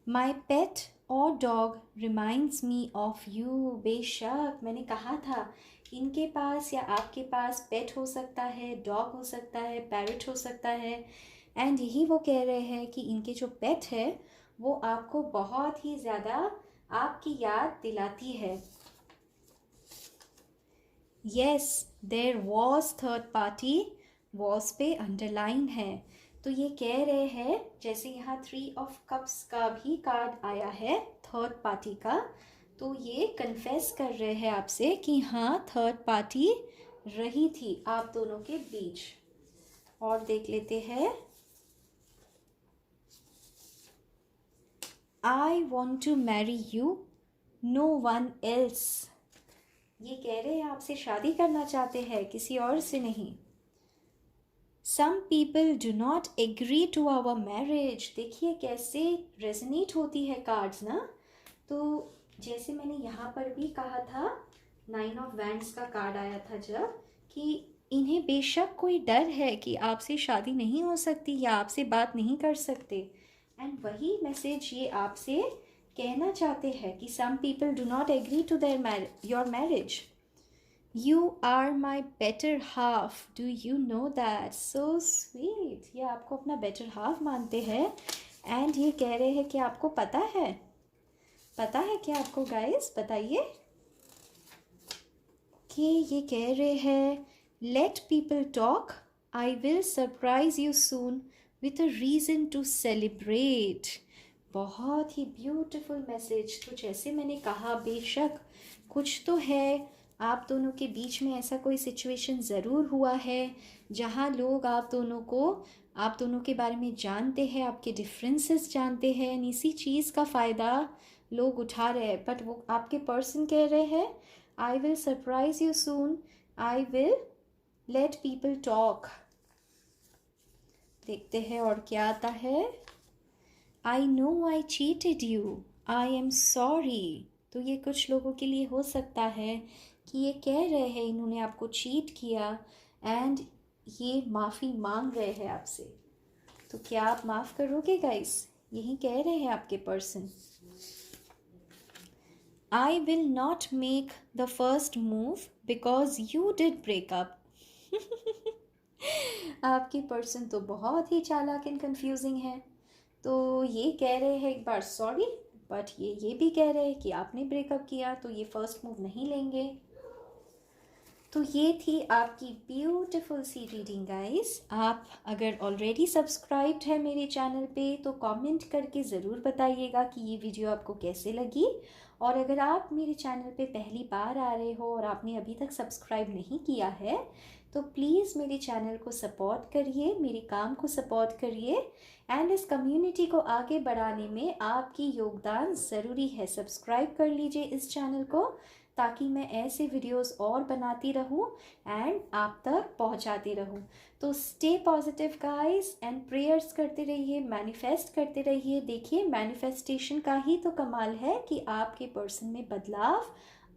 My pet or dog reminds me of you। बेशक मैंने कहा था इनके पास या आपके पास पेट हो सकता है, डॉग हो सकता है, पैरट हो सकता है। एंड यही वो कह रहे हैं कि इनके जो पेट है वो आपको बहुत ही ज़्यादा आपकी याद दिलाती है। Yes there was third party, was पे अंडरलाइन है। तो ये कह रहे हैं, जैसे यहाँ 3 ऑफ कप्स का भी कार्ड आया है थर्ड पार्टी का, तो ये कन्फेस कर रहे हैं आपसे कि हाँ थर्ड पार्टी रही थी आप दोनों के बीच। और देख लेते हैं I want to marry you, no one else. ये कह रहे हैं आपसे शादी करना चाहते हैं, किसी और से नहीं। Some people do not agree to our marriage. देखिए कैसे रेजनेट होती है कार्ड्स ना। तो जैसे मैंने यहाँ पर भी कहा था, 9 ऑफ वैंड्स का कार्ड आया था जब, कि इन्हें बेशक कोई डर है कि आपसे शादी नहीं हो सकती या आपसे बात नहीं कर सकते। एंड वही मैसेज ये आपसे कहना चाहते हैं कि some people do not agree to their your marriage. You are my better half. Do you know that? So sweet. ये आपको अपना better half मानते हैं एंड ये कह रहे हैं कि आपको पता है क्या आपको गाइस, बताइए। कि ये कह रहे हैं let people talk, I will surprise you soon with a reason to celebrate। बहुत ही ब्यूटीफुल मैसेज। तो जैसे मैंने कहा, बेशक कुछ तो है आप दोनों के बीच में, ऐसा कोई सिचुएशन ज़रूर हुआ है जहाँ लोग आप दोनों के बारे में जानते हैं, आपके डिफरेंसेस जानते हैं, इसी चीज़ का फ़ायदा लोग उठा रहे हैं। बट वो आपके पर्सन कह रहे हैं I will surprise you soon, I will let people talk. देखते हैं और क्या आता है। I know I cheated you, I am sorry. तो ये कुछ लोगों के लिए हो सकता है कि ये कह रहे हैं इन्होंने आपको चीट किया एंड ये माफ़ी मांग रहे हैं आपसे। तो क्या आप माफ़ करोगे गाइस? यही कह रहे हैं आपके person. I will not make the first move because you did breakup. आपके पर्सन तो बहुत ही चालाक एंड कंफ्यूजिंग है। तो ये कह रहे हैं एक बार सॉरी, बट ये भी कह रहे हैं कि आपने ब्रेकअप किया तो ये फर्स्ट मूव नहीं लेंगे। तो ये थी आपकी ब्यूटीफुल सी रीडिंग गाइस। आप अगर ऑलरेडी सब्सक्राइब्ड है मेरे चैनल पे तो कमेंट करके ज़रूर बताइएगा कि ये वीडियो आपको कैसे लगी। और अगर आप मेरे चैनल पे पहली बार आ रहे हो और आपने अभी तक सब्सक्राइब नहीं किया है तो प्लीज़ मेरे चैनल को सपोर्ट करिए, मेरे काम को सपोर्ट करिए एंड इस कम्युनिटी को आगे बढ़ाने में आपकी योगदान ज़रूरी है। सब्सक्राइब कर लीजिए इस चैनल को ताकि मैं ऐसे वीडियोस और बनाती रहूं एंड आप तक पहुंचाती रहूं। तो stay positive guys and prayers करते रहिए, मैनिफेस्ट करते रहिए। देखिए मैनिफेस्टेशन का ही तो कमाल है कि आपके पर्सन में बदलाव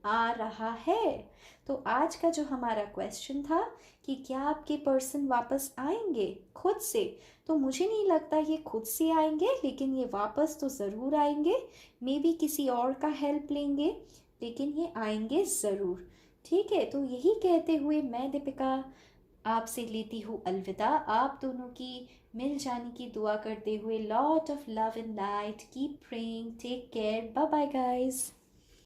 आ रहा है। तो आज का जो हमारा क्वेश्चन था कि क्या आपके पर्सन वापस आएंगे खुद से, तो मुझे नहीं लगता ये खुद से आएंगे, लेकिन ये वापस तो ज़रूर आएंगे। मे बी किसी और का हेल्प लेंगे, लेकिन ये आएंगे ज़रूर। ठीक है, तो यही कहते हुए मैं दीपिका आपसे लेती हूँ अलविदा। आप दोनों की मिल जाने की दुआ करते हुए lot of love and light. Keep praying, take care, bye bye guys.